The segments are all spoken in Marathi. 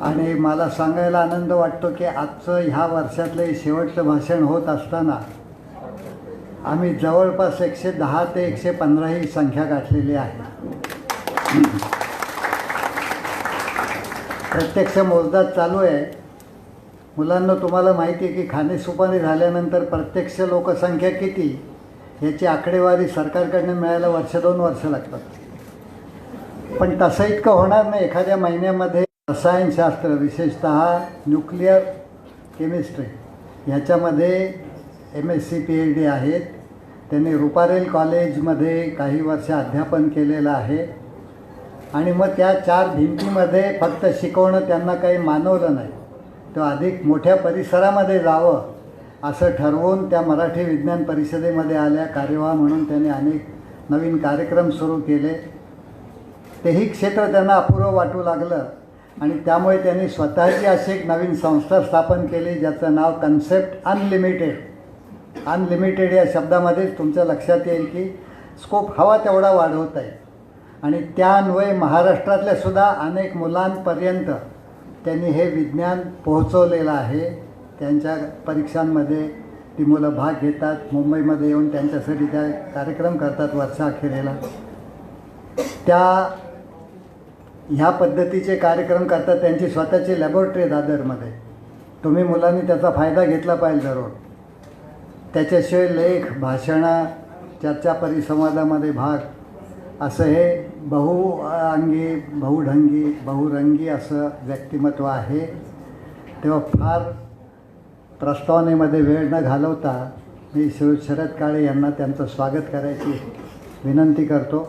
आणि मला सांगायला आनंद वाटतो की आजचं ह्या वर्षातलं शेवटचं भाषण होत असताना आम्ही जवळपास 110 ते 115 ही संख्या गाठलेली आहे. प्रत्यक्ष मोजदाद चालू आहे. मुलांना तुम्हाला माहिती आहे की खाणेसुपारी झाल्यानंतर प्रत्यक्ष लोकसंख्या किती याची आकडेवारी सरकारकडनं मिळायला 1-2 वर्ष लागतात. पण तसं इतकं होणार नाही. एखाद्या महिन्यामध्ये रसायनशास्त्र विशेषतः न्यूक्लिअर केमिस्ट्री ह्याच्यामध्ये MSc PhD आहेत. त्यांनी रुपारेल कॉलेजमध्ये काही वर्ष अध्यापन केलेलं आहे. आणि मग त्या 4 भिंतीमध्ये फक्त शिकवणं त्यांना काही मानवलं नाही. तो अधिक मोठ्या परिसरामध्ये जावं असं ठरवून त्या मराठी विज्ञान परिषदेमध्ये आल्या. कार्यवाह म्हणून त्यांनी अनेक नवीन कार्यक्रम सुरू केले. तेही क्षेत्र त्यांना अपूर्व वाटू लागलं आणि त्यामुळे त्यांनी स्वतःची अशी एक नवीन संस्था स्थापन केली ज्याचं नाव कन्सेप्ट अनलिमिटेड. अनलिमिटेड या शब्दामध्येच तुमच्या लक्षात येईल की स्कोप हवा तेवढा वाढवता येईल. आणि त्यान्वये महाराष्ट्रातल्या सुद्धा अनेक मुलांपर्यंत त्यांनी हे विज्ञान पोहोचवलेलं आहे. त्यांच्या परीक्षांमध्ये ती मुलं भाग घेतात. मुंबईमध्ये येऊन त्यांच्यासाठी त्या कार्यक्रम करतात वर्षाअखेरीला. ह्या पद्धतीचे कार्यक्रम करतात. त्यांची स्वतःची लॅबोरेटरी दादरमध्ये. तुम्ही मुलांनी त्याचा फायदा घेतला पाहिजे जरूर. त्याच्याशिवाय लेख, भाषणं, चर्चा परिसंवादामध्ये भाग असं हे बहुअंगी, बहुढंगी, बहुरंगी असं व्यक्तिमत्व आहे. तेव्हा फार प्रस्तावनेमध्ये वेळ न घालवता मी शरद काळे यांना त्यांचं स्वागत करायची विनंती करतो.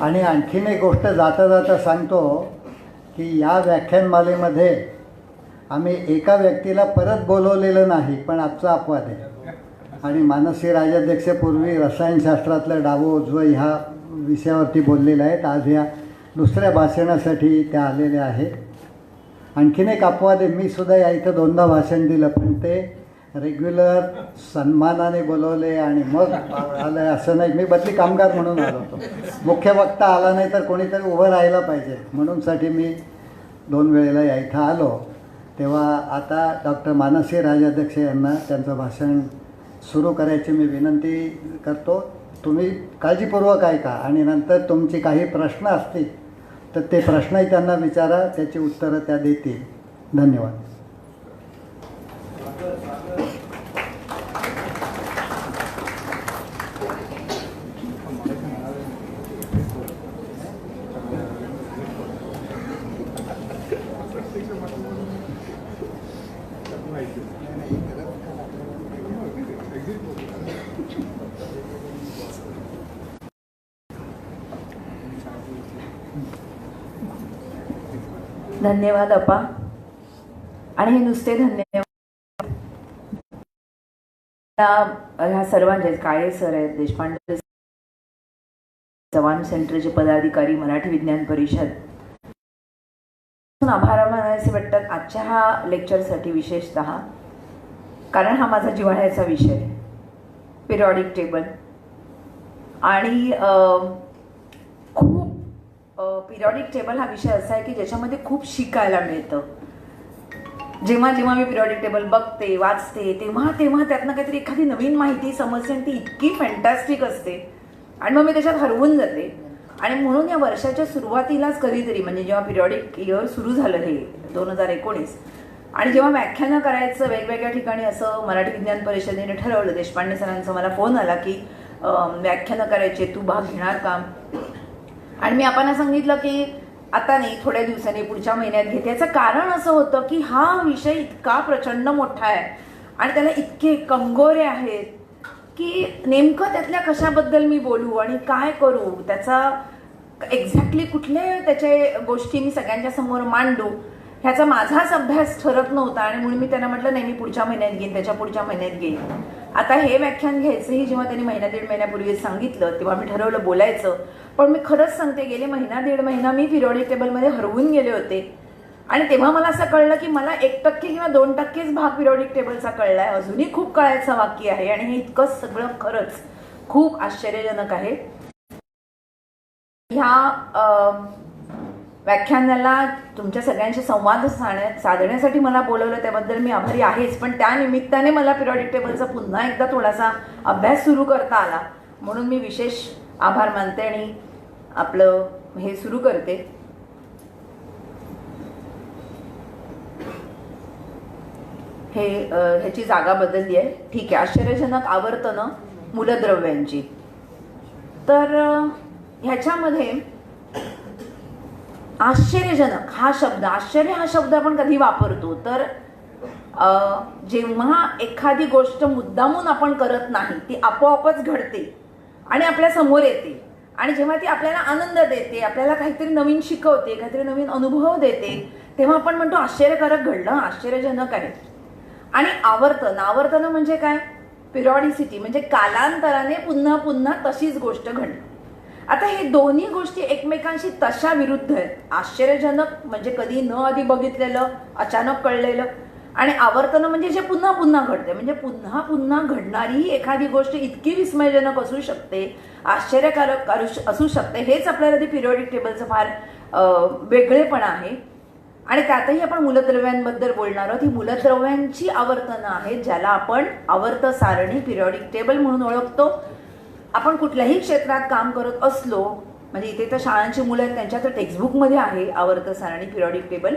आणि आणखीन एक गोष्ट जाता जाता सांगतो की या व्याख्यानमालेमध्ये आम्ही एका व्यक्तीला परत बोलवलेलं नाही, पण आजचा अपवाद आहे. आणि मानसी राजाध्यक्षपूर्वी रसायनशास्त्रातलं डावं उजवं ह्या विषयावरती बोललेल्या आहेत. आज ह्या दुसऱ्या भाषणासाठी त्या आलेल्या आहेत. आणखीन एक अपवाद आहे. मी सुद्धा या इथं 2दा भाषण दिलं, पण ते रेग्युलर सन्मानाने बोलवले आणि मग आलं असं नाही. मी बदली कामगार म्हणून आलो होतो. मुख्य वक्ता आला नाही तर कोणीतरी उभं राहायला पाहिजे म्हणूनसाठी मी 2 वेळेला या इथं आलो. तेव्हा आता डॉक्टर मानसी राजाध्यक्ष यांना त्यांचं भाषण सुरू करायची मी विनंती करतो. तुम्ही काळजीपूर्वक ऐका आणि नंतर तुमची काही प्रश्न असतील तर ते प्रश्नही त्यांना विचारा. त्याची उत्तरं त्या देतील. धन्यवाद. धन्यवाद अप्पा. आणि हे नुसते धन्यवाद ह्या सर्वांचे, काळे सर आहेत, देशपांडे चव्हाण सेंटरचे पदाधिकारी, मराठी विज्ञान परिषद, आभार मानायचे वाटतात आजच्या हा लेक्चरसाठी विशेषतः. कारण हा माझा जिव्हाळ्याचा विषय, पिरियॉडिक टेबल. आणि खूप पिरियॉडिक टेबल हा विषय असा आहे की ज्याच्यामध्ये खूप शिकायला मिळतं. जेव्हा जेव्हा मी पिरियॉडिक टेबल बघते, वाचते, तेव्हा तेव्हा त्यातनं काहीतरी एखादी नवीन माहिती समजते आणि ती इतकी फॅन्टॅस्टिक असते आणि मग मी त्याच्यात हरवून जाते. आणि म्हणून या वर्षाच्या सुरुवातीलाच कधीतरी, म्हणजे जेव्हा पिरियॉडिक इयर सुरू झालं हे 2019, आणि जेव्हा व्याख्यानं करायचं वेगवेगळ्या ठिकाणी असं मराठी विज्ञान परिषदेने ठरवलं, देशपांडे सरांचा मला फोन आला की व्याख्यानं करायचे, तू भाग घेणार का? आणि मी आपण सांगितलं की आता नाही, थोड्या दिवसांनी, पुढच्या महिन्यात घेते. याचं कारण असं होतं की हा विषय इतका प्रचंड मोठा आहे आणि त्याला इतके कंगोरे आहेत की नेमकं त्यातल्या कशाबद्दल मी बोलू आणि काय करू, त्याचा एक्झॅक्टली कुठले त्याचे गोष्टी मी सगळ्यांच्या समोर मांडू, ह्याचा माझाच अभ्यास ठरत नव्हता. आणि म्हणून मी त्यांना म्हटलं नाही, मी पुढच्या महिन्यात घेईन, त्याच्या पुढच्या महिन्यात घेईन. आता हे व्याख्यान घ्यायचंही जेव्हा त्यांनी 1-1.5 महिन्यापूर्वी सांगितलं तेव्हा मी ठरवलं बोलायचं. पण मी खरंच सांगते, गेले 1-1.5 महिना मी पिरियॉडिक टेबलमध्ये हरवून गेले होते आणि तेव्हा मला असं कळलं की मला 1% किंवा 2%च भाग पिरियॉडिक टेबलचा कळलाय, अजूनही खूप कळायचं बाकी आहे. आणि हे इतकं सगळं खरंच खूप आश्चर्यजनक आहे. ह्या व्याख्यानाला तुमच्या सगळ्यांशी संवाद साधण्यासाठी मला बोलवलं, त्याबद्दल मी आभारी आहेच. पण त्या निमित्ताने मला पिरियॉडिक टेबलचा पुन्हा एकदा थोडासा अभ्यास सुरू करता आला, म्हणून मी विशेष आभार मानते आणि आपलं हे सुरू करते. ह्याची जागा बदलली आहे. ठीक आहे. आश्चर्यजनक आवर्तनं मूलद्रव्यांची. तर ह्याच्यामध्ये आश्चर्यजनक हा शब्द, आश्चर्य हा शब्द आपण कधी वापरतो तर जेव्हा एखादी गोष्ट मुद्दामून आपण करत नाही, ती आपोआपच घडते आणि आपल्या समोर येते, आणि जेव्हा ती आपल्याला आनंद देते, आपल्याला काहीतरी नवीन शिकवते, काहीतरी नवीन अनुभव देते, तेव्हा आपण म्हणतो आश्चर्यकारक घडलं, आश्चर्यजनक आहे. आणि आवर्तन म्हणजे काय? पिरियॉडिसिटी, म्हणजे कालांतराने पुन्हा पुन्हा तशीच गोष्ट घडणं. आता हे दोन्ही गोष्टी एकमेकांशी तशा विरुद्ध आहेत. आश्चर्यजनक म्हणजे कधी न आधी बघितलेलं, अचानक कळलेलं, आणि आवर्तन म्हणजे जे पुन्हा पुन्हा घडते, म्हणजे पुन्हा पुन्हा घडणारी एखादी गोष्ट इतकी विस्मयजनक असू शकते, आश्चर्यकारक असू शकते. हेच आपल्याला ते पिरियॉडिक टेबलचं फार वेगळेपण आहे. आणि त्यातही आपण मूलद्रव्यांबद्दल बोलणार आहोत. ही मूलद्रव्यांची आवर्तनं आहेत, ज्याला आपण आवर्त सारणी, पिरियॉडिक टेबल म्हणून ओळखतो. आपण कुठल्याही क्षेत्रात काम करत असलो, म्हणजे इथे तर शाळांची मुलं आहेत, त्यांच्या तर टेक्स्टबुकमध्ये आहे आवर्त सारणी, पिरियॉडिक टेबल.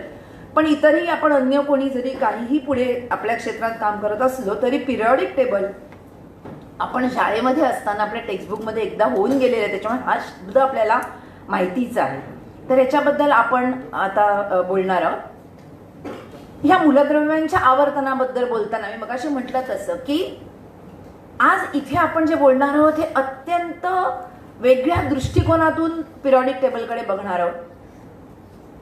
पण इतरही आपण अन्य कोणी जरी काहीही पुढे आपल्या क्षेत्रात काम करत असलो तरी पिरियॉडिक टेबल आपण शाळेमध्ये असताना आपल्या टेक्स्टबुकमध्ये एकदा होऊन गेलेलं आहे, त्याच्यामुळे हा शब्द आपल्याला माहितीच आहे. तर याच्याबद्दल आपण आता बोलणार आहोत. ह्या मूलद्रव्यांच्या आवर्तनाबद्दल बोलताना मी मगाशी म्हटलं तसं की आज इथे आपण जे बोलणार आहोत हे अत्यंत वेगळ्या दृष्टिकोनातून पिरियॉडिक टेबलकडे बघणार आहोत,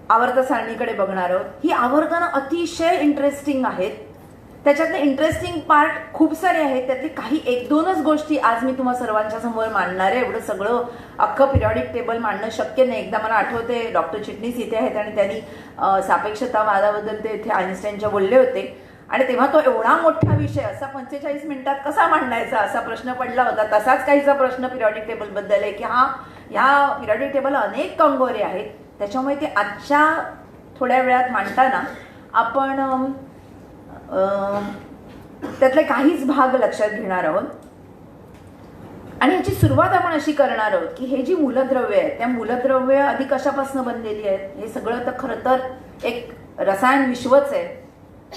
आवर्त सारणीकडे बघणार आहोत. ही आवर्तनं अतिशय इंटरेस्टिंग आहेत. त्याच्यातले इंटरेस्टिंग पार्ट खूप सारे आहेत, त्यातली काही 1-2च गोष्टी आज मी तुम्हा सर्वांच्या समोर मांडणार आहे. एवढं सगळं अख्खं पिरियॉडिक टेबल मांडणं शक्य नाही. एकदा मला आठवते डॉक्टर चिटणीस इथे आहेत आणि त्यांनी सापेक्षतावादाबद्दल ते इथे आइन्स्टाईनच्या बोलले होते, आणि तेव्हा तो एवढा मोठा विषय असा 45 मिनिटात कसा मांडायचा असा प्रश्न पडला होता. तसाच काहीचा प्रश्न पिरियॉडिक टेबलबद्दल आहे की ह्या पिरियॉडिक टेबल अनेक कंगोरे आहेत, त्याच्यामुळे ते आजच्या थोड्या वेळात मांडताना आपण त्यातले काहीच भाग लक्षात घेणार आहोत. आणि याची सुरुवात आपण अशी करणार आहोत की हे जी मूलद्रव्य आहेत, त्या मूलद्रव्य आधी कशापासून बनलेली आहेत. हे सगळं तर खरं तर एक रसायन विश्वच आहे,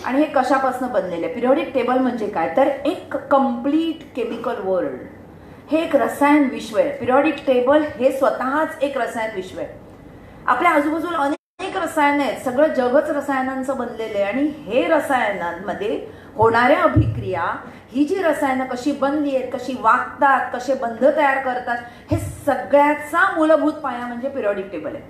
आणि हे कशापासून बनलेलं आहे. पिरियॉडिक टेबल म्हणजे काय तर एक कम्प्लीट केमिकल वर्ल्ड, हे एक रसायन विश्व आहे. पिरियॉडिक टेबल हे स्वतःच एक रसायन विश्व आहे. आपल्या आजूबाजूला अनेक रसायनं आहेत, सगळं जगच रसायनांचं बनलेलं आहे. आणि हे रसायनांमध्ये होणाऱ्या अभिक्रिया, ही जी रसायनं कशी बनली आहेत, कशी वागतात, कसे बंध तयार करतात, हे सगळ्याचा मूलभूत पाया म्हणजे पिरियॉडिक टेबल आहे.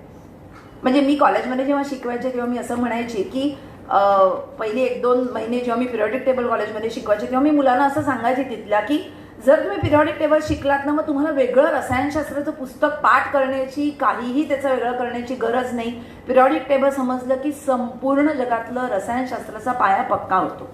म्हणजे मी कॉलेजमध्ये जेव्हा शिकवायचे तेव्हा मी असं म्हणायचे की पहिले 1-2 महिने जेव्हा मी पिरियॉडिक टेबल कॉलेजमध्ये शिकवायचे तेव्हा मी मुलांना असं सांगायचे तिथल्या की जर तुम्ही पिरियॉडिक टेबल शिकलात ना, मग तुम्हाला वेगळं रसायनशास्त्राचं पुस्तक पाठ करण्याची, काहीही त्याचं वेगळं करण्याची गरज नाही. पिरियॉडिक टेबल समजलं की संपूर्ण जगातलं रसायनशास्त्राचा पाया पक्का होतो.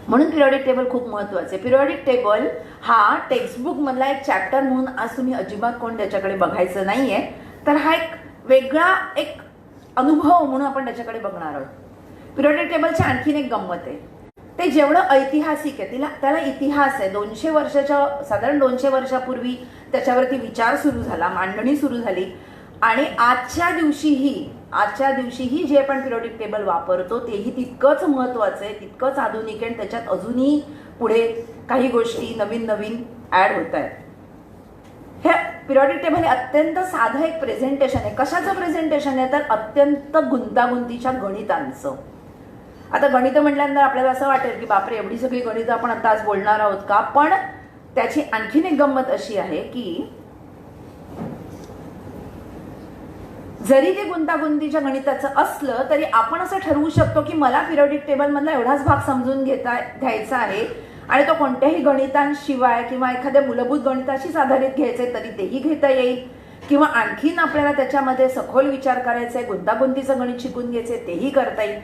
म्हणून पिरियॉडिक टेबल खूप महत्वाचं आहे. पिरियॉडिक टेबल हा टेक्स्टबुक मधला एक चॅप्टर म्हणून आज तुम्ही अजिबात कोण त्याच्याकडे बघायचं नाहीये. तर हा एक वेगळा एक अनुभव म्हणून आपण त्याच्याकडे बघणार आहोत. पिरियॉडिक टेबलची आणखीन एक गंमत आहे, ते जेवढं ऐतिहासिक आहे त्याला इतिहास आहे. 200 वर्षाच्या, साधारण 200 वर्षापूर्वी त्याच्यावरती विचार सुरू झाला, मांडणी सुरू झाली. आणि आजच्या दिवशीही जे आपण पिरियॉडिक टेबल वापरतो तेही तितकंच महत्वाचं आहे, तितकंच आधुनिक आहे. आणि त्याच्यात अजूनही पुढे काही गोष्टी नवीन नवीन ऍड होत आहेत. हे पिरियॉडिक टेबल हे अत्यंत साधं एक प्रेझेंटेशन आहे. कशाचं प्रेझेंटेशन आहे तर अत्यंत गुंतागुंतीच्या गणितांचं. आता गणित म्हटल्यानंतर आपल्याला असं वाटेल की बापरे, एवढी सगळी गणितं आपण आता आज बोलणार आहोत का. पण त्याची आणखीन एक गंमत अशी आहे की जरी ते गुंतागुंतीच्या गणिताचं असलं तरी आपण असं ठरवू शकतो की मला पिरियॉडिक टेबल मधला एवढाच भाग समजून घ्यायचा आहे, आणि तो कोणत्याही गणितांशिवाय किंवा एखाद्या मूलभूत गणिताशीच आधारित घ्यायचे तरी तेही घेता येईल. किंवा आणखीन आपल्याला त्याच्यामध्ये सखोल विचार करायचा आहे, गुंतागुंतीचं गणित शिकून घ्यायचं आहे, तेही करता येईल.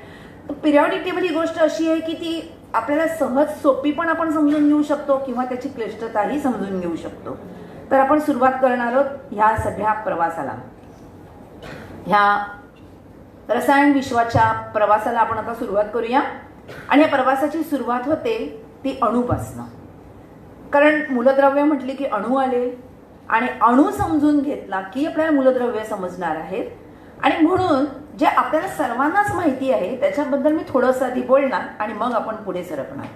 पिरियॉडिक टेबल ही गोष्ट अशी आहे की ती आपल्याला सहज सोपी पण आपण समजून घेऊ शकतो किंवा त्याची क्लिष्टताही समजून घेऊ शकतो. तर आपण सुरुवात करणार आहोत ह्या सगळ्या प्रवासाला, ह्या रसायन विश्वाच्या प्रवासाला आपण आता सुरुवात करूया. आणि या प्रवासाची सुरुवात होते ती अणूपासनं. कारण मूलद्रव्य म्हटली की अणू आले आणि अणू समजून घेतला की आपल्याला मूलद्रव्य समजणार आहेत. आणि म्हणून जे आपल्याला सर्वांनाच माहिती आहे त्याच्याबद्दल मी थोडंसं आधी बोलणार आणि मग आपण पुढे सरकणार.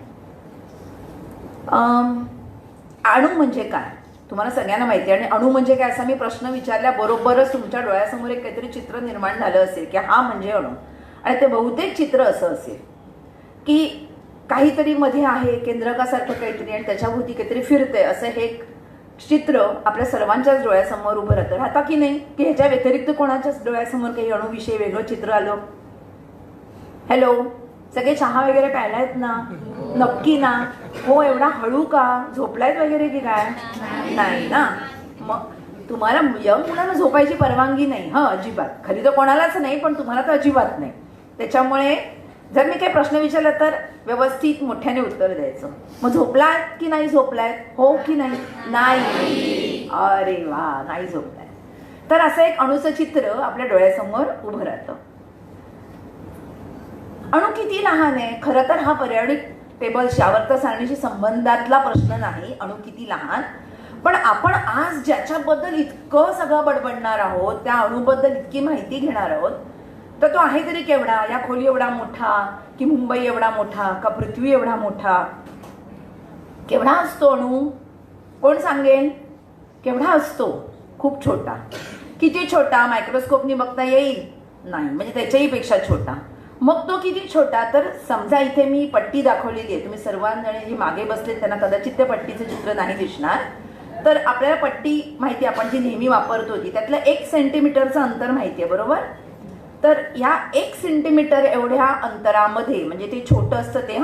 अणू म्हणजे काय तुम्हाला सगळ्यांना माहिती आहे. आणि अणू म्हणजे काय असा मी प्रश्न विचारल्याबरोबरच तुमच्या डोळ्यासमोर एक काहीतरी चित्र निर्माण झालं असेल की हा म्हणजे अणू. आणि ते बहुतेक चित्र असं असेल की काहीतरी मध्ये आहे केंद्रकासारखं काहीतरी आणि त्याच्याभोवती काहीतरी फिरते असं हे चित्र आपल्या सर्वांच्याच डोळ्यासमोर उभं राहतं. राहता की नाही की ह्याच्या व्यतिरिक्त कोणाच्याच डोळ्यासमोर काही अणूविषयी वेगळं चित्र आलं? हॅलो, सगळे चहा वगैरे प्यायलायत ना? नक्की ना? हो, एवढा हळू का? झोपलायत वगैरे की काय? नाही ना? मग तुम्हाला यंग मुलांना झोपायची परवानगी नाही. हं, अजिबात. खरी तर कोणालाच नाही, पण तुम्हाला तर अजिबात नाही. त्याच्यामुळे जर मी काही प्रश्न विचारला तर व्यवस्थित मोठ्याने उत्तर द्यायचं. मग झोपलायत की नाही झोपलायत? हो की नाही? नाही. अरे वा, नाही झोपलायत. तर असं एक अणूचं चित्र आपल्या डोळ्यासमोर उभं राहतं. अणू किती लहान आहे? खरं तर हा पिरियॉडिक टेबलशी आवर्त सारणीशी संबंधातला प्रश्न नाही, अणू किती लहान. पण आपण आज ज्याच्याबद्दल इतकं सगळं बडबडणार आहोत, त्या अणूबद्दल इतकी माहिती घेणार आहोत, तर तो आहे तरी केवढा? या खोली एवढा मोठा की मुंबई एवढा मोठा का पृथ्वी एवढा मोठा? केवढा असतो अणू? कोण सांगेल? केवढा असतो? खूप छोटा. किती छोटा? मायक्रोस्कोपनी बघता येईल? नाही, म्हणजे त्याच्याही पेक्षा छोटा. मग तो किती छोटा? तर समजा इथे मी पट्टी दाखवलेली आहे. तुम्ही सर्वांजण जे मागे बसले त्यांना कदाचित त्या पट्टीचं चित्र नाही दिसणार. तर आपल्याला पट्टी माहिती, आपण जी नेहमी वापरतो ती, त्यातलं 1 सेंटीमीटरचं अंतर माहिती आहे, बरोबर? तर या 1 सेंटीमीटर एवढ्या अंतरामध्ये, म्हणजे ते छोटं असतं ते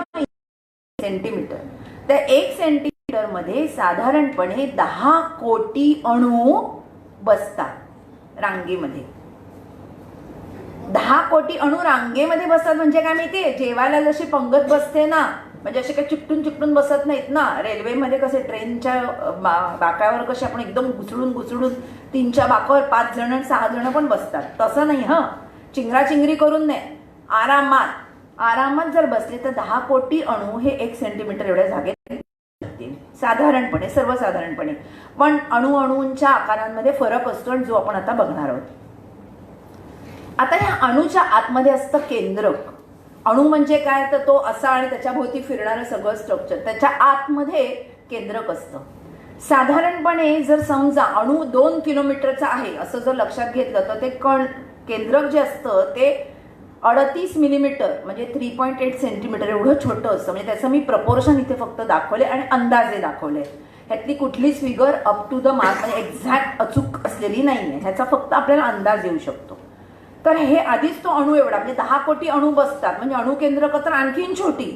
सेंटीमीटर, त्या 1 सेंटीमीटरमध्ये साधारणपणे 10 कोटी अणू बसतात रांगेमध्ये. 10 कोटी अणू रांगेमध्ये बसतात म्हणजे काय माहितीये? जेवायला जशी पंगत बसते ना, म्हणजे असे काही चिकटून चिकटून बसत नाहीत ना. रेल्वेमध्ये कसे ट्रेनच्या बाकावर कसे आपण एकदम घुसडून 3च्या बाकावर 5 जण 6 जण पण बसतात, तसं नाही. हं, चिंगराचिंगरी करून नाही, आरामात जर बसले तर 10 कोटी अणू हे 1 सेंटीमीटर एवढ्या जागेत साधारणपणे, सर्वसाधारणपणे. पण अणूंच्या आकारांमध्ये फरक असतो आणि जो आपण आता बघणार आहोत. आता ह्या अणूच्या आतमध्ये असतं केंद्रक. अणू म्हणजे काय? तर तो असा आणि त्याच्याभोवती फिरणारं सगळं स्ट्रक्चर, त्याच्या आतमध्ये केंद्रक असतं. साधारणपणे जर समजा अणू 2 किलोमीटरचा आहे असं जर लक्षात घेतलं तर ते केंद्रक जे असतं ते 38 मिलीमीटर म्हणजे 3.8 सेंटीमीटर एवढं छोटं असतं. म्हणजे त्याचं मी प्रपोर्शन इथे फक्त दाखवले आणि अंदाजे दाखवले. ह्यातली कुठलीच figure up to the mark म्हणजे एक्झॅक्ट अचूक असलेली नाही आहे, ह्याचा फक्त आपल्याला अंदाज येऊ शकतो. तर हे आधीच तो अणू एवढा, म्हणजे 10 कोटी अणू बसतात, म्हणजे अणुकेंद्रक तर आणखीन छोटी.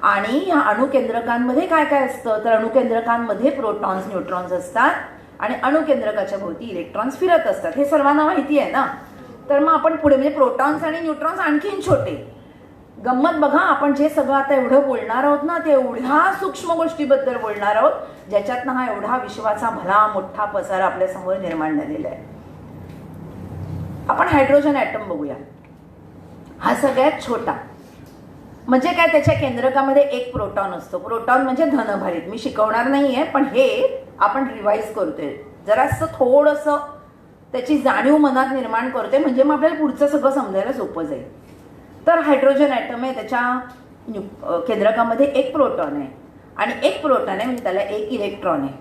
आणि ह्या अणुकेंद्रकांमध्ये काय काय असतं? तर अणुकेंद्रकांमध्ये प्रोटॉन्स, न्यूट्रॉन्स असतात आणि अणुकेंद्रकाच्या भोवती इलेक्ट्रॉन्स फिरत असतात. हे सर्वांना माहिती आहे ना. तर मग आपण पुढे, म्हणजे प्रोटॉन्स आणि न्यूट्रॉन्स आणखीन छोटे. गंमत बघा, आपण जे सगळं आता एवढं बोलणार आहोत ना, ते एवढ्या सूक्ष्म गोष्टीबद्दल बोलणार आहोत ज्याच्यातनं हा एवढा विश्वाचा भला मोठा पसारा आपल्या समोर निर्माण झालेला आहे. आपण हायड्रोजन ॲटम बघूया. हा सगळ्यात छोटा. म्हणजे काय? त्याच्या केंद्रकामध्ये 1 प्रोटॉन असतो. प्रोटॉन म्हणजे धनभारित. मी शिकवणार नाहीये, पण हे आपण रिवाईज करतोय, जरासं थोडंसं त्याची जाणीव मनात निर्माण करते, म्हणजे मग आपल्याला पुढचं सगळं समजायला सोपं जाईल. तर हायड्रोजन ॲटम आहे, त्याच्या केंद्रकामध्ये 1 प्रोटॉन आहे आणि 1 प्रोटॉन आहे म्हणजे त्याला 1 इलेक्ट्रॉन आहे.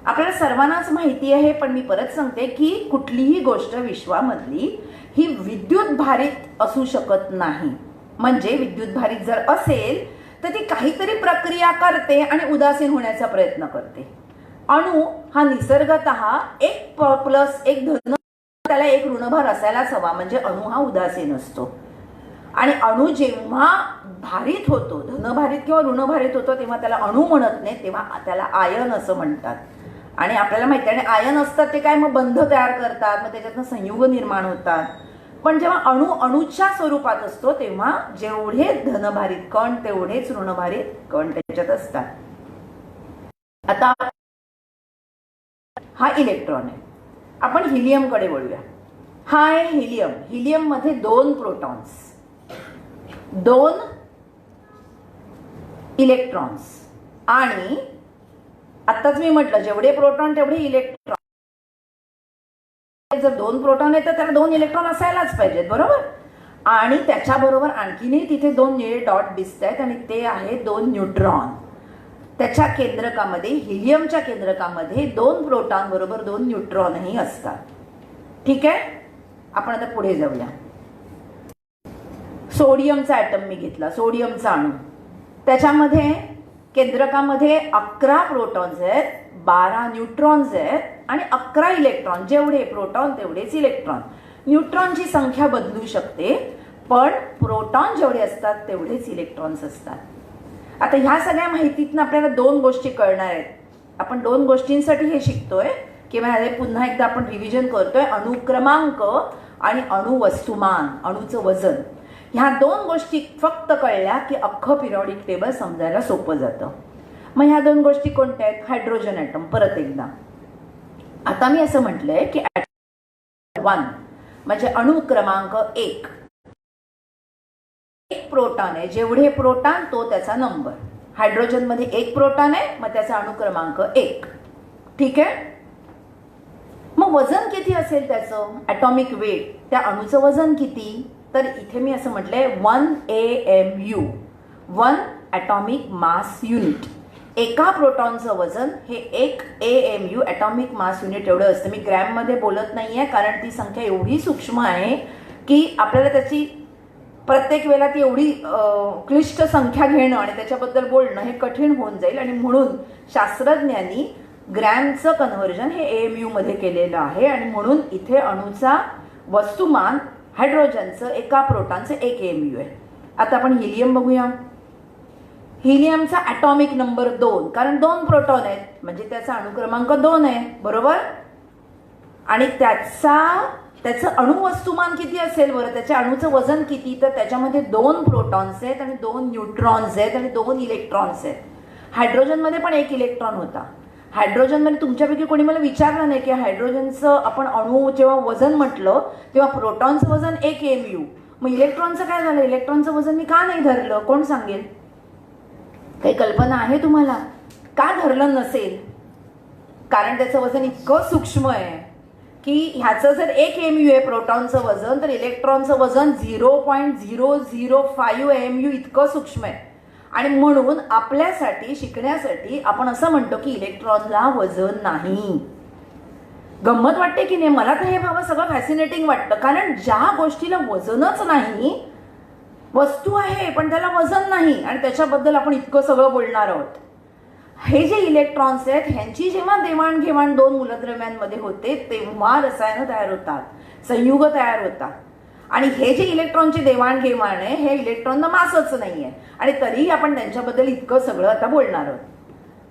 आपल्याला सर्वांनाच माहिती आहे, पण मी परत सांगते की कुठलीही गोष्ट विश्वामधली ही विद्युत भारित असू शकत नाही. म्हणजे विद्युत भारित जर असेल तर ती काहीतरी प्रक्रिया करते आणि उदासीन होण्याचा प्रयत्न करते. अणू हा निसर्गतः 1+1 धन, त्याला 1 ऋणभार असायलाच हवा, म्हणजे अणू हा उदासीन असतो. आणि अणू जेव्हा भारित होतो, धनभारित किंवा ऋणभारित होतो, तेव्हा त्याला अणू म्हणत नाही, तेव्हा त्याला आयन असं म्हणतात. आणि आपल्याला माहिती आहे, आणि आयन असतात ते काय, मग बंध तयार करतात, मग त्याच्यातनं संयुग निर्माण होतात. पण जेव्हा अणू अणूच्या स्वरूपात असतो तेव्हा जेवढे धनभारित कण तेवढेच ऋणभारित कण त्याच्यात असतात. आता हा इलेक्ट्रॉन आहे. आपण हिलियमकडे वळूया. हा आहे हिलियम. हिलियम मध्ये 2 प्रोटॉन्स, 2 इलेक्ट्रॉन्स, आणि आत्ताच मी म्हटलं जेवढे प्रोटॉन तेवढे इलेक्ट्रॉन. जर 2 प्रोटॉन आहेत तर त्याला 2 इलेक्ट्रॉन असायलाच पाहिजेत, बरोबर. आणि त्याच्याबरोबर आणखीनही तिथे 2 निळे डॉट दिसत आहेत, आणि ते आहे 2 न्यूट्रॉन. त्याच्या केंद्रकामध्ये, हिलियमच्या केंद्रकामध्ये 2 प्रोटॉन बरोबर 2 न्यूट्रॉनही असतात. ठीक आहे, आपण आता पुढे जाऊया. सोडियमचा ॲटम मी घेतला, सोडियमचा अणू. त्याच्यामध्ये केंद्रकामध्ये 11 प्रोटॉन्स आहेत, 12 न्यूट्रॉन्स आहेत, आणि 11 इलेक्ट्रॉन. जेवढे प्रोटॉन तेवढेच इलेक्ट्रॉन. न्यूट्रॉनची संख्या बदलू शकते, पण प्रोटॉन जेवढे असतात तेवढेच इलेक्ट्रॉन्स असतात. आता ह्या सगळ्या माहितीतून आपल्याला 2 गोष्टी कळणार आहेत. आपण 2 गोष्टींसाठी हे शिकतोय, किंवा हे पुन्हा एकदा आपण रिव्हिजन करतोय. अणुक्रमांक आणि अणुवस्तुमान, अणुचं वजन. ह्या 2 गोष्टी फक्त कळल्या की अख्खं पिरियॉडिक टेबल समजायला सोपं जातं. मग ह्या 2 गोष्टी कोणत्या आहेत? Hydrogen atom. परत एकदा आता मी असं म्हटलंय की ॲटम 1 म्हणजे अणु क्रमांक 1. एक प्रोटॉन आहे, जेवढे प्रोटॉन तो त्याचा नंबर. हायड्रोजन मध्ये 1 प्रोटॉन आहे, मग त्याचा अणु क्रमांक 1. ठीक आहे. मग वजन किती असेल त्याचं? ॲटॉमिक वेट, त्या अणूचं वजन किती? तर इथे मी असं म्हटलंय 1 AMU, 1 ॲटॉमिक मास युनिट. एका प्रोटॉनचं वजन हे 1 AMU ॲटॉमिक मास युनिट एवढं असतं. मी ग्रॅममध्ये बोलत नाहीये, कारण ती संख्या एवढी सूक्ष्म आहे की आपल्याला त्याची प्रत्येक वेळेला ती एवढी क्लिष्ट संख्या घेणं आणि त्याच्याबद्दल बोलणं हे कठीण होऊन जाईल. आणि म्हणून शास्त्रज्ञांनी ग्रॅमचं कन्व्हर्जन हे AMU मध्ये केलेलं आहे. आणि म्हणून इथे अणूचा वस्तुमान हायड्रोजनचं एका प्रोटॉनचं 1 AMU आहे. आता आपण हिलियम बघूया. हिलियमचा ॲटॉमिक नंबर 2, कारण 2 प्रोटॉन आहेत म्हणजे त्याचा अणुक्रमांक 2 आहे, बरोबर. आणि त्याचं अणुवस्तुमान किती असेल बरं? त्याच्या अणूचं वजन किती? तर त्याच्यामध्ये 2 प्रोटॉन्स आहेत आणि 2 न्यूट्रॉन्स आहेत आणि 2 इलेक्ट्रॉन्स आहेत. हायड्रोजनमध्ये पण 1 इलेक्ट्रॉन होता. हायड्रोजनमध्ये तुमच्यापैकी कोणी मला विचारलं नाही की हायड्रोजनचं आपण अणू जेव्हा वजन म्हटलं तेव्हा प्रोटॉनचं वजन 1 AMU, मग इलेक्ट्रॉनचं काय झालं? इलेक्ट्रॉनचं वजन मी का नाही धरलं? कोण सांगेल? काही कल्पना आहे तुम्हाला का धरलं नसेल? कारण त्याचं वजन इतकं सूक्ष्म आहे की ह्याचं जर 1 AMU आहे प्रोटॉनचं वजन, तर इलेक्ट्रॉनचं वजन 0.005 AMU इतकं सूक्ष्म आहे. आणि म्हणून आपल्यासाठी शिकण्यासाठी आपण असं म्हणतो की इलेक्ट्रॉनला वजन नाही. गंमत वाटते की नाही? मला तर हे बाबा सगळं फॅसिनेटिंग वाटतं, कारण ज्या गोष्टीला वजनच नाही, वस्तू आहे पण त्याला वजन नाही, आणि त्याच्याबद्दल आपण इतकं सगळं बोलणार आहोत. हे जे इलेक्ट्रॉन्स आहेत ह्यांची जेव्हा देवाणघेवाण 2 मूलद्रव्यांमध्ये होते तेव्हा रसायनं तयार होतात, संयुग तयार होतात. आणि हे जे इलेक्ट्रॉनची देवाणघेवाण आहे हे इलेक्ट्रॉननं मासच नाही आहे, आणि तरीही आपण त्यांच्याबद्दल इतकं सगळं आता बोलणार आहोत.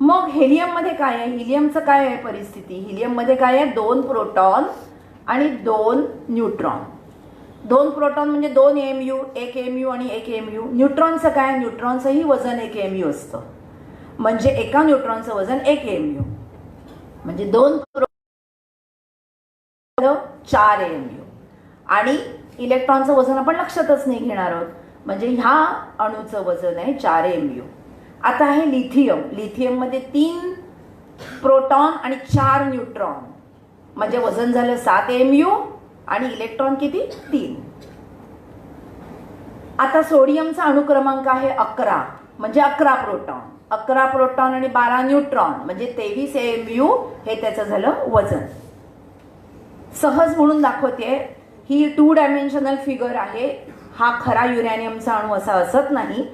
मग हेलियममध्ये काय आहे? हिलियमचं काय आहे परिस्थिती? हिलियममध्ये काय आहे? 2 प्रोटॉन आणि 2 न्यूट्रॉन. 2 प्रोटॉन म्हणजे 2 AMU, 1 AMU आणि 1 AMU. न्यूट्रॉनचं काय? न्यूट्रॉनचंही वजन 1 AMU असतं, म्हणजे एका न्यूट्रॉनचं वजन 1 AMU, म्हणजे 2 प्रोटॉन 4 AMU. आणि इलेक्ट्रॉनचं वजन आपण लक्षातच नाही घेणार आहोत, म्हणजे ह्या अणूचं वजन आहे 4 AMU. आता आहे लिथियम. लिथियममध्ये 3 प्रोटॉन आणि 4 न्यूट्रॉन, म्हणजे वजन झालं 7 AMU आणि इलेक्ट्रॉन किती? 3. आता सोडियमचा अणुक्रमांक आहे 11, म्हणजे 11 प्रोटॉन. 11 प्रोटॉन आणि 12 न्यूट्रॉन म्हणजे 23 AMU हे त्याचं झालं वजन. सहज म्हणून दाखवते, ही 2 डायमेन्शनल फिगर आहे. हा खरा युरॅनियमचा अणू असा असत नाही,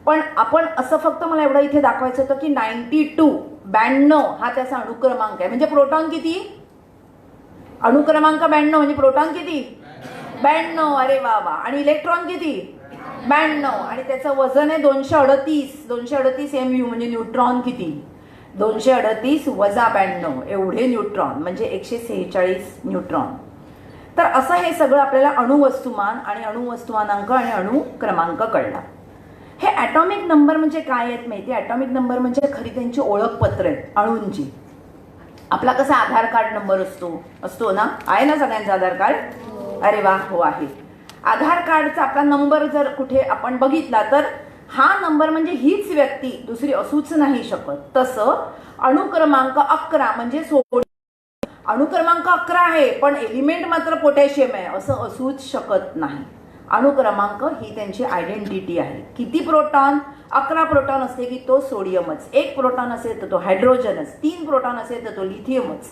पण आपण असं फक्त मला एवढं इथे दाखवायचं होतं की 92 हा त्याचा अणुक्रमांक आहे. म्हणजे प्रोटॉन किती? अणुक्रमांक 92 म्हणजे प्रोटॉन किती? 92. अरे वा वा. आणि इलेक्ट्रॉन किती? 92. आणि त्याचं वजन आहे 238 AMU, म्हणजे न्यूट्रॉन किती? 238 वजा 92 एवढे न्यूट्रॉन म्हणजे 146 न्यूट्रॉन. तर असं हे सगळं आपल्याला अणुवस्तुमान आणि अणुवस्तुमानांक आणि अणु क्रमांक कळला. हे ॲटॉमिक नंबर म्हणजे काय आहेत माहिती? ॲटॉमिक नंबर म्हणजे खरी त्यांची ओळखपत्र आहेत अणूंची. आपला कसा आधार कार्ड नंबर असतो ना, आहे ना सगळ्यांचा आधार कार्ड? अरे वा, हो आहे. आधार कार्डचा आपला नंबर जर कुठे आपण बघितला तर हा नंबर म्हणजे हीच व्यक्ती, दुसरी असूच नाही शकत. तसं अणुक्रमांक 11 म्हणजे अणुक्रमांक 11 आहे पण एलिमेंट मात्र पोटॅशियम आहे असं असूच शकत नाही. अणुक्रमांक ही त्यांची आयडेंटिटी आहे. किती प्रोटॉन? 11 प्रोटॉन असते की तो सोडियमच, 1 प्रोटॉन असेल तर तो हायड्रोजनच, 3 प्रोटॉन असेल तर तो लिथियमच.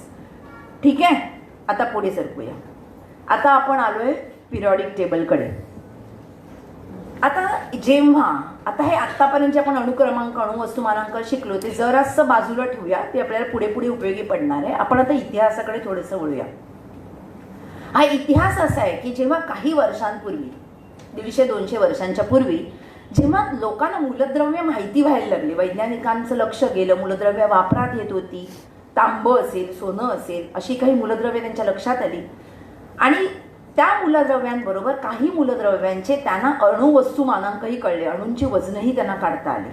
ठीक आहे, आता पुढे सरकूया. आता आपण आलोय पिरियॉडिक टेबलकडे. आता आता हे आतापर्यंत आपण अणुक्रमांक अणुवस्तुमानांक शिकलो ते जरासं बाजूला ठेवूया, ते आपल्याला पुढे पुढे उपयोगी पडणार आहे. आपण आता इतिहासाकडे थोडंसं वळूया. हा इतिहास असा आहे की जेव्हा काही वर्षांपूर्वी, 150-200 वर्षांच्या पूर्वी, जेव्हा लोकांना मूलद्रव्य माहिती व्हायला लागली, वैज्ञानिकांचं लक्ष गेलं, मूलद्रव्य वापरात येत होती, तांबं असेल, सोनं असेल, अशी काही मूलद्रव्य त्यांच्या लक्षात आली आणि त्या मूलद्रव्यांबरोबर काही मूलद्रव्यांचे त्यांना अणुवस्तुमानांकही कळले, अणूंची वजनही त्यांना काढता आली.